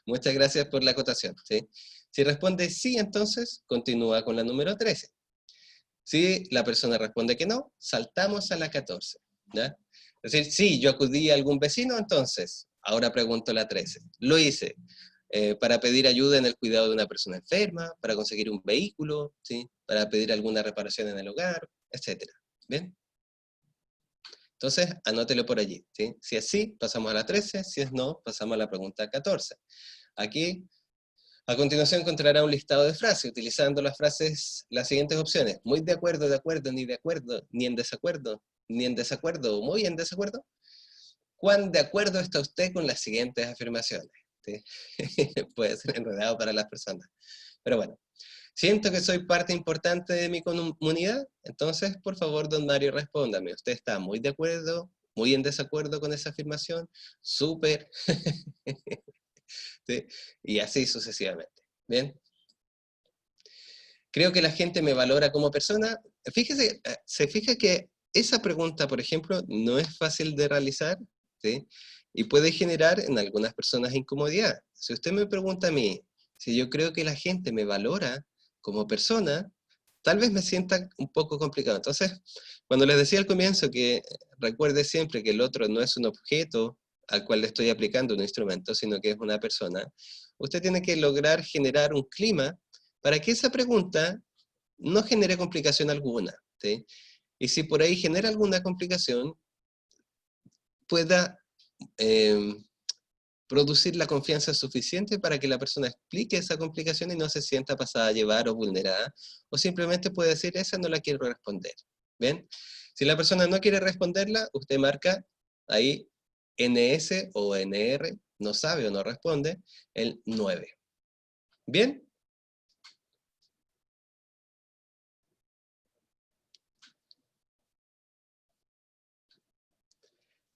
Muchas gracias por la acotación, ¿sí? Si responde sí, entonces continúa con la número 13. Si la persona responde que no, saltamos a la 14. ¿Ya? Es decir, sí, yo acudí a algún vecino, entonces, ahora pregunto la 13. Lo hice para pedir ayuda en el cuidado de una persona enferma, para conseguir un vehículo, ¿sí? Para pedir alguna reparación en el hogar, etc. ¿Bien? Entonces, anótelo por allí, ¿sí? Si es sí, pasamos a la 13, si es no, pasamos a la pregunta 14. Aquí, a continuación encontrará un listado de frases, utilizando las frases, las siguientes opciones: muy de acuerdo, ni de acuerdo, ni en desacuerdo, o muy en desacuerdo. ¿Cuán de acuerdo está usted con las siguientes afirmaciones? ¿Sí? Puede ser enredado para las personas. Pero bueno, siento que soy parte importante de mi comunidad, entonces, por favor, don Mario, respóndame. ¿Usted está muy de acuerdo, muy en desacuerdo con esa afirmación? Súper. ¿Sí? Y así sucesivamente. ¿Bien? Creo que la gente me valora como persona. Fíjese, se fija que esa pregunta, por ejemplo, no es fácil de realizar, ¿sí? Y puede generar en algunas personas incomodidad. Si usted me pregunta a mí si yo creo que la gente me valora como persona, tal vez me sienta un poco complicado. Entonces, cuando les decía al comienzo que recuerde siempre que el otro no es un objeto al cual le estoy aplicando un instrumento, sino que es una persona, usted tiene que lograr generar un clima para que esa pregunta no genere complicación alguna, ¿sí? Y si por ahí genera alguna complicación, pueda eh, producir la confianza suficiente para que la persona explique esa complicación y no se sienta pasada a llevar o vulnerada, o simplemente puede decir, esa no la quiero responder. ¿Bien? Si la persona no quiere responderla, usted marca ahí NS o NR, no sabe o no responde, el 9. ¿Bien?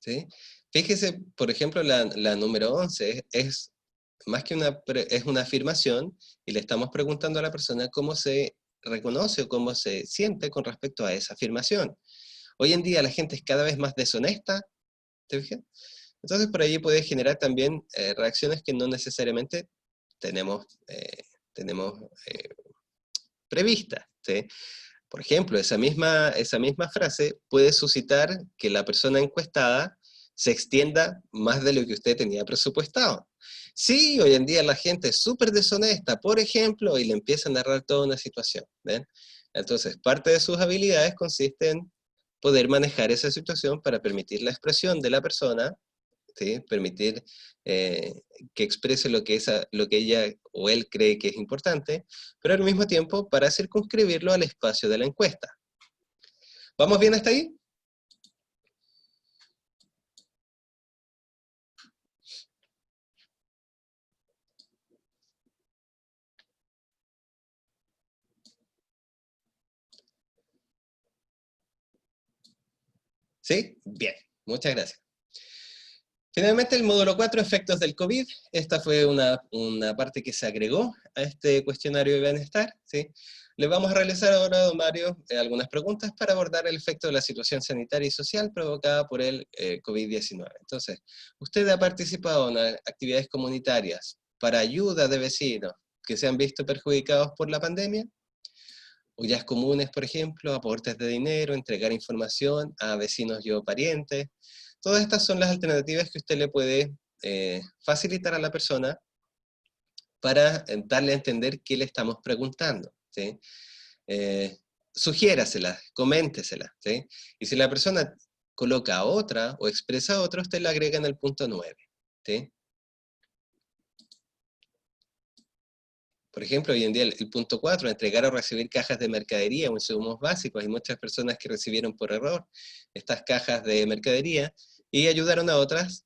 ¿sí? Fíjese, por ejemplo, la número 11 es más que es una afirmación y le estamos preguntando a la persona cómo se reconoce o cómo se siente con respecto a esa afirmación. Hoy en día la gente es cada vez más deshonesta, ¿te fijas? Entonces por ahí puede generar también reacciones que no necesariamente tenemos, tenemos previstas, ¿sí? Por ejemplo, esa misma frase puede suscitar que la persona encuestada se extienda más de lo que usted tenía presupuestado. Sí, hoy en día la gente es súper deshonesta, por ejemplo, y le empieza a narrar toda una situación, ¿ven? Entonces, parte de sus habilidades consiste en poder manejar esa situación para permitir la expresión de la persona, ¿sí? Permitir eh, que exprese lo que ella o él cree que es importante, pero al mismo tiempo para circunscribirlo al espacio de la encuesta. ¿Vamos bien hasta ahí? ¿Sí? Bien, muchas gracias. Finalmente, el módulo 4, efectos del COVID. Esta fue una parte que se agregó a este cuestionario de bienestar, ¿sí? Le vamos a realizar ahora, don Mario, algunas preguntas para abordar el efecto de la situación sanitaria y social provocada por el COVID-19. Entonces, ¿usted ha participado en actividades comunitarias para ayuda de vecinos que se han visto perjudicados por la pandemia? Ollas comunes, por ejemplo, aportes de dinero, entregar información a vecinos y o parientes. Todas estas son las alternativas que usted le puede facilitar a la persona para darle a entender qué le estamos preguntando, ¿sí? Sugiéraselas, coménteselas, ¿sí? Y si la persona coloca otra o expresa otra, usted la agrega en el punto 9, ¿sí? Por ejemplo, hoy en día el punto 4, entregar o recibir cajas de mercadería o insumos básicos. Hay muchas personas que recibieron por error estas cajas de mercadería y ayudaron a otras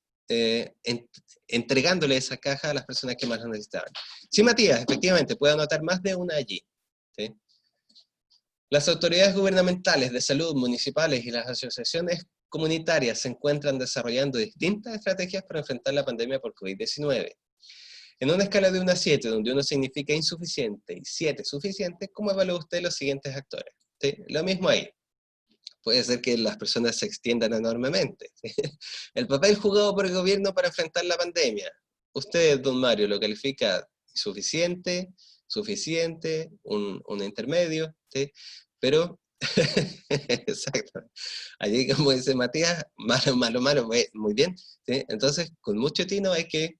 entregándole esa caja a las personas que más lo necesitaban. Sí, Matías, efectivamente, puede anotar más de una allí, ¿sí? Las autoridades gubernamentales de salud municipales y las asociaciones comunitarias se encuentran desarrollando distintas estrategias para enfrentar la pandemia por COVID-19. En una escala de 1 a 7, donde 1 significa insuficiente y 7 suficiente, ¿cómo evalúa usted los siguientes actores? ¿Sí? Lo mismo ahí. Puede ser que las personas se extiendan enormemente. ¿Sí? El papel jugado por el gobierno para enfrentar la pandemia. Usted, don Mario, lo califica suficiente, suficiente, un intermedio, ¿sí? Pero, exacto. Allí, como dice Matías, malo, malo, malo, muy bien. ¿Sí? Entonces, con mucho tino hay que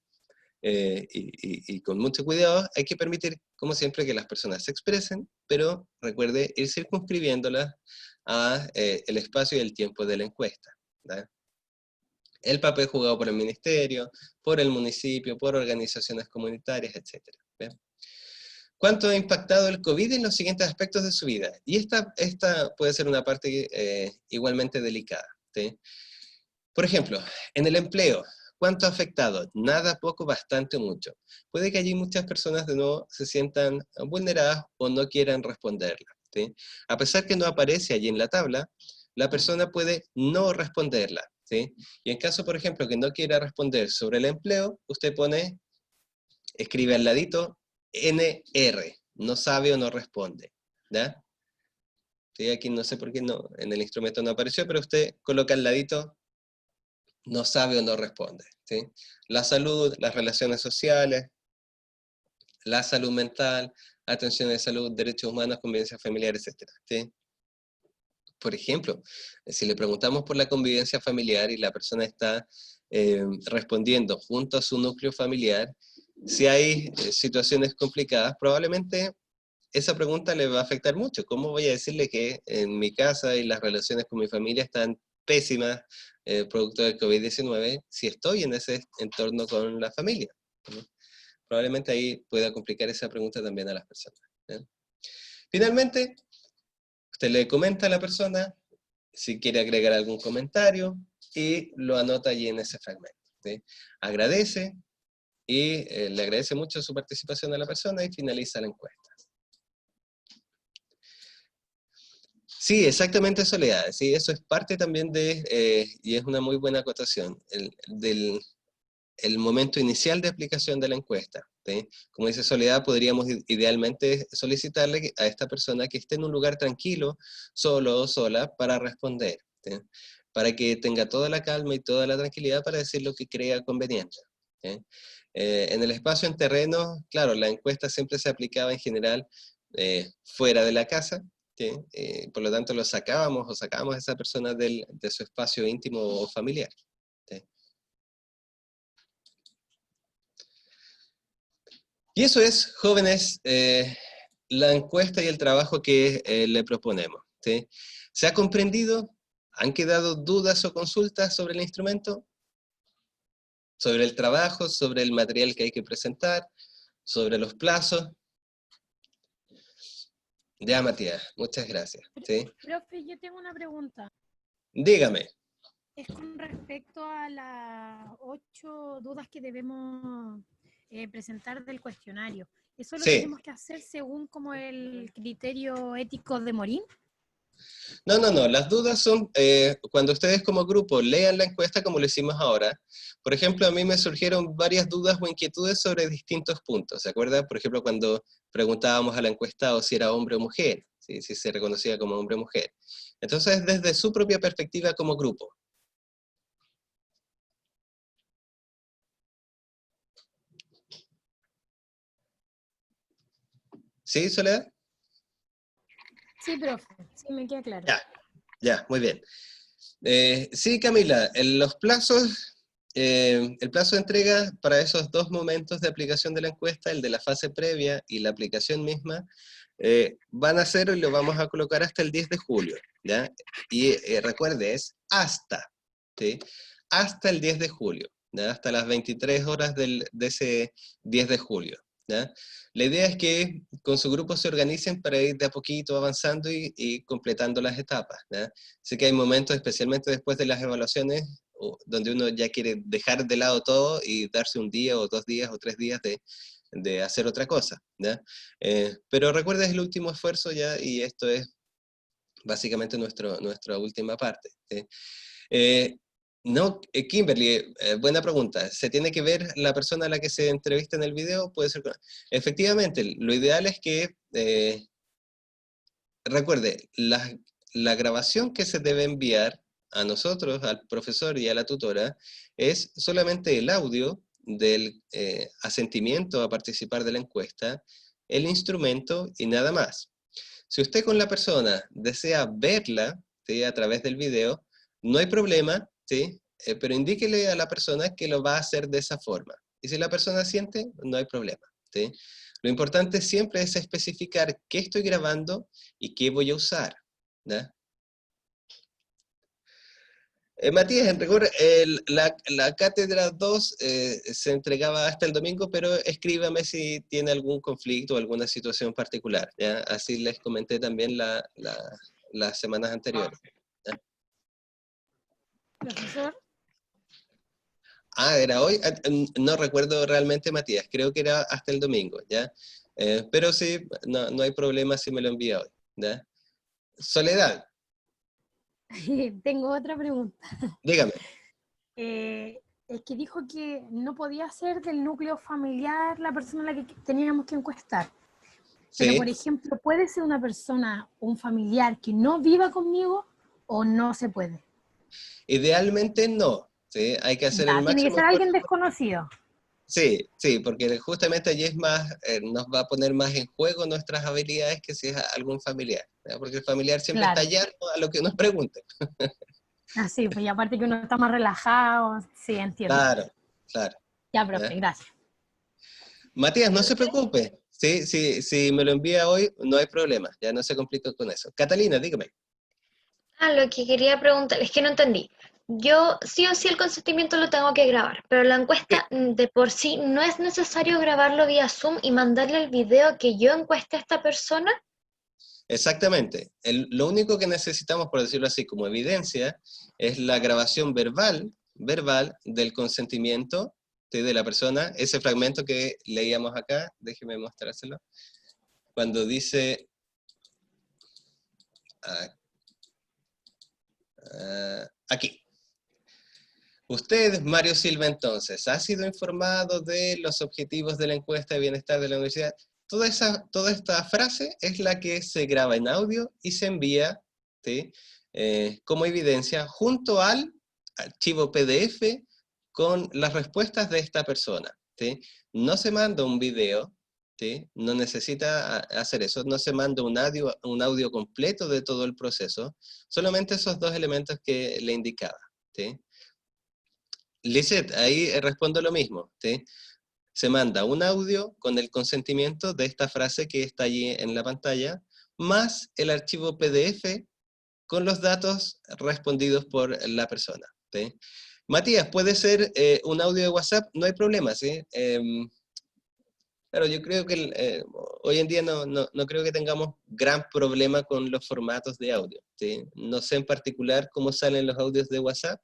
y con mucho cuidado hay que permitir, como siempre, que las personas se expresen, pero recuerde ir circunscribiéndolas a el espacio y el tiempo de la encuesta, ¿verdad? El papel jugado por el ministerio, por el municipio, por organizaciones comunitarias, etc. ¿Bien? ¿Cuánto ha impactado el COVID en los siguientes aspectos de su vida? Y esta puede ser una parte igualmente delicada, ¿sí? Por ejemplo, en el empleo, ¿cuánto ha afectado? Nada, poco, bastante o mucho. Puede que allí muchas personas de nuevo se sientan vulneradas o no quieran responderla, ¿sí? A pesar que no aparece allí en la tabla, la persona puede no responderla, ¿sí? Y en caso, por ejemplo, que no quiera responder sobre el empleo, usted escribe al ladito NR, no sabe o no responde, ¿ya? Sí, aquí no sé por qué no, en el instrumento no apareció, pero usted coloca al ladito no sabe o no responde, ¿sí? La salud, las relaciones sociales, la salud mental, atención de salud, derechos humanos, convivencia familiar, etc. ¿Sí? Por ejemplo, si le preguntamos por la convivencia familiar y la persona está respondiendo junto a su núcleo familiar, si hay situaciones complicadas, probablemente esa pregunta le va a afectar mucho. ¿Cómo voy a decirle que en mi casa y las relaciones con mi familia están pésimas producto del COVID-19 si estoy en ese entorno con la familia? ¿No? Probablemente ahí pueda complicar esa pregunta también a las personas. ¿Eh? Finalmente, usted le comenta a la persona si quiere agregar algún comentario y lo anota allí en ese fragmento. ¿Sí? Agradece y le agradece mucho su participación a la persona y finaliza la encuesta. Sí, exactamente, Soledad. Sí, eso es parte también y es una muy buena acotación, el momento inicial de aplicación de la encuesta. ¿Sí? Como dice Soledad, podríamos idealmente solicitarle a esta persona que esté en un lugar tranquilo, solo o sola, para responder. ¿Sí? Para que tenga toda la calma y toda la tranquilidad para decir lo que crea conveniente. ¿Sí? En el espacio en terreno, claro, la encuesta siempre se aplicaba en general fuera de la casa, ¿sí? Por lo tanto lo sacábamos a esa persona de su espacio íntimo o familiar. ¿Sí? Y eso es, jóvenes, la encuesta y el trabajo que le proponemos. ¿Sí? ¿Se ha comprendido? ¿Han quedado dudas o consultas sobre el instrumento? ¿Sobre el trabajo? ¿Sobre el material que hay que presentar? ¿Sobre los plazos? Ya, Matías, muchas gracias. ¿Sí? Profe, yo tengo una pregunta. Dígame. Es con respecto a las 8 dudas que debemos presentar del cuestionario. ¿Eso lo Sí. tenemos que hacer según como el criterio ético de Morín? No, las dudas son cuando ustedes como grupo lean la encuesta como lo hicimos ahora. Por ejemplo, a mí me surgieron varias dudas o inquietudes sobre distintos puntos. ¿Se acuerdan? Por ejemplo, cuando preguntábamos a la encuestado si era hombre o mujer, si se reconocía como hombre o mujer. Entonces, desde su propia perspectiva como grupo. ¿Sí, Soledad? Sí, profe, sí me queda claro. Ya, muy bien. Sí, Camila, los plazos, el plazo de entrega para esos dos momentos de aplicación de la encuesta, el de la fase previa y la aplicación misma, van a ser y lo vamos a colocar hasta el 10 de julio, ¿ya? Y recuerde, es hasta, ¿sí? Hasta el 10 de julio, ¿ya? Hasta las 23 horas de ese 10 de julio, ¿ya? La idea es que con su grupo se organicen para ir de a poquito avanzando y completando las etapas, ¿ya? Sé que hay momentos, especialmente después de las evaluaciones, donde uno ya quiere dejar de lado todo y darse un día o 2 días o 3 días de hacer otra cosa, ¿ya? Pero recuerda, es el último esfuerzo ya y esto es básicamente nuestra última parte. ¿Sí? No, Kimberly, buena pregunta. ¿Se tiene que ver la persona a la que se entrevista en el video? Puede ser. Efectivamente, lo ideal es que, recuerde, la grabación que se debe enviar a nosotros, al profesor y a la tutora, es solamente el audio del asentimiento a participar de la encuesta, el instrumento y nada más. Si usted con la persona desea verla, ¿sí? A través del video, no hay problema, ¿sí? Pero indíquele a la persona que lo va a hacer de esa forma. Y si la persona siente, no hay problema, ¿sí? Lo importante siempre es especificar qué estoy grabando y qué voy a usar, ¿ya? Matías, en rigor, la cátedra 2 se entregaba hasta el domingo, pero escríbame si tiene algún conflicto o alguna situación particular, ¿ya? Así les comenté también las semanas anteriores, ¿ya? Profesor, Era hoy. No recuerdo realmente, Matías, creo que era hasta el domingo, ¿ya? Pero sí, no hay problema si me lo envía hoy, ¿ya? Soledad, tengo otra pregunta. dígame. Es que dijo que no podía ser del núcleo familiar la persona a la que teníamos que encuestar. Pero, por Sí, ejemplo, ¿puede ser una persona, un familiar que no viva conmigo o no se puede? idealmente no, ¿sí? Hay que hacer el Ya, tiene que máximo ser alguien esfuerzo. desconocido. Sí, porque justamente allí es más, nos va a poner más en juego nuestras habilidades que si es algún familiar, ¿ya? Porque el familiar siempre está Claro. allá a lo que nos pregunte. Así, pues y aparte que uno está más relajado, sí, entiendo. Claro, claro. Ya, ¿Ya? profe, gracias. Matías, no se preocupe. Sí, si me lo envía hoy, no hay problema. Ya no se complica con eso. Catalina, dígame. Ah, lo que quería preguntar, es que no entendí. Yo sí o sí el consentimiento lo tengo que grabar, pero la Sí, encuesta de por sí no es necesario grabarlo vía Zoom y mandarle el video que yo encueste a esta persona. exactamente. Lo único que necesitamos, por decirlo así, como evidencia, es la grabación verbal del consentimiento, ¿sí? De la persona. Ese fragmento que leíamos acá, déjeme mostrárselo. Cuando dice, Aquí. Usted, Mario Silva, entonces, ¿ha sido informado de los objetivos de la encuesta de bienestar de la universidad? Toda esta frase es la que se graba en audio y se envía, ¿sí? Como evidencia junto al archivo PDF con las respuestas de esta persona, ¿sí? No se manda un video, ¿sí? No necesita hacer eso, no se manda un audio completo de todo el proceso, solamente esos dos elementos que le indicaba, ¿sí? Lizeth, ahí respondo lo mismo, ¿sí? Se manda un audio con el consentimiento de esta frase que está allí en la pantalla, más el archivo PDF con los datos respondidos por la persona, ¿sí? Matías, puede ser un audio de WhatsApp, no hay problema, ¿sí? Claro, yo creo que hoy en día no creo que tengamos gran problema con los formatos de audio, ¿sí? No sé en particular cómo salen los audios de WhatsApp,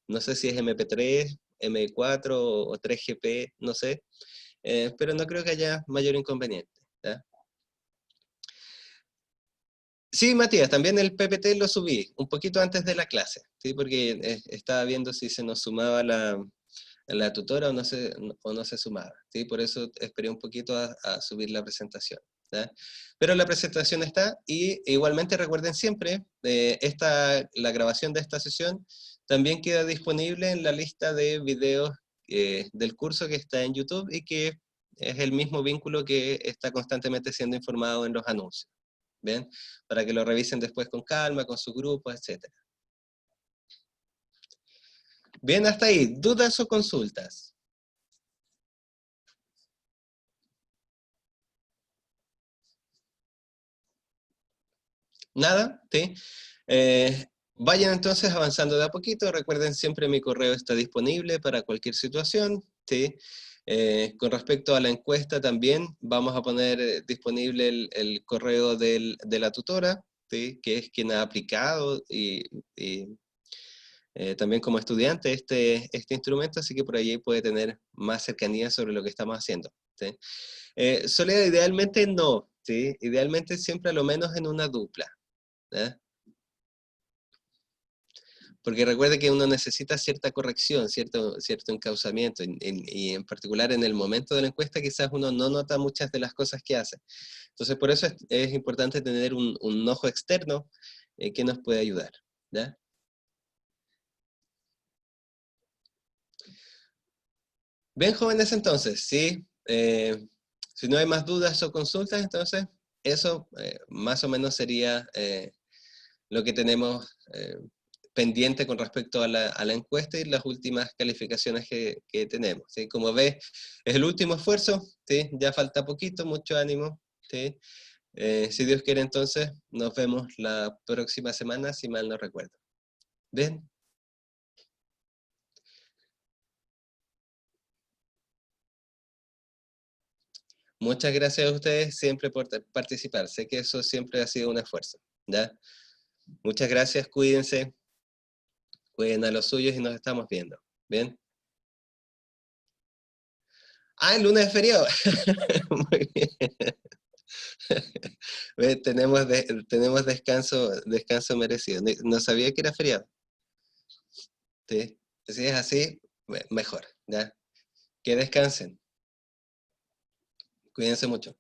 no sé si es MP3, M4 o 3GP, no sé, pero no creo que haya mayor inconveniente, ¿ya? Sí, Matías, también el PPT lo subí un poquito antes de la clase, ¿sí? Porque estaba viendo si se nos sumaba la tutora o no se sumaba, ¿sí? Por eso esperé un poquito a subir la presentación, ¿ya? Pero la presentación está, y igualmente recuerden siempre, la grabación de esta sesión también queda disponible en la lista de videos del curso que está en YouTube y que es el mismo vínculo que está constantemente siendo informado en los anuncios, ¿bien? Para que lo revisen después con calma, con su grupo, etc. Bien, hasta ahí. ¿Dudas o consultas? ¿Nada? ¿Sí? Vayan entonces avanzando de a poquito. Recuerden siempre mi correo está disponible para cualquier situación, ¿sí? Con respecto a la encuesta también vamos a poner disponible el correo de la tutora, ¿sí? Que es quien ha aplicado y también como estudiante este instrumento, así que por ahí puede tener más cercanía sobre lo que estamos haciendo, ¿sí? Soledad, idealmente no, ¿sí? Idealmente siempre a lo menos en una dupla, ¿eh? Porque recuerde que uno necesita cierta corrección, cierto encauzamiento, y en particular en el momento de la encuesta quizás uno no nota muchas de las cosas que hace. Entonces por eso es importante tener un ojo externo que nos puede ayudar, ¿ya? Bien, jóvenes, entonces, ¿sí? Si no hay más dudas o consultas, entonces eso más o menos sería lo que tenemos pendiente con respecto a la encuesta y las últimas calificaciones que tenemos, ¿sí? Como ves, es el último esfuerzo, ¿sí? Ya falta poquito, mucho ánimo, ¿sí? Si Dios quiere, entonces, nos vemos la próxima semana, si mal no recuerdo. ¿Bien? Muchas gracias a ustedes siempre por participar. Sé que eso siempre ha sido un esfuerzo, ¿ya? Muchas gracias, cuídense, cuiden a los suyos y nos estamos viendo. ¿Bien? Ah, el lunes es feriado. Muy bien. Ve, tenemos descanso merecido. No sabía que era feriado. ¿Sí? Si es así, mejor, ¿ya? Que descansen. Cuídense mucho.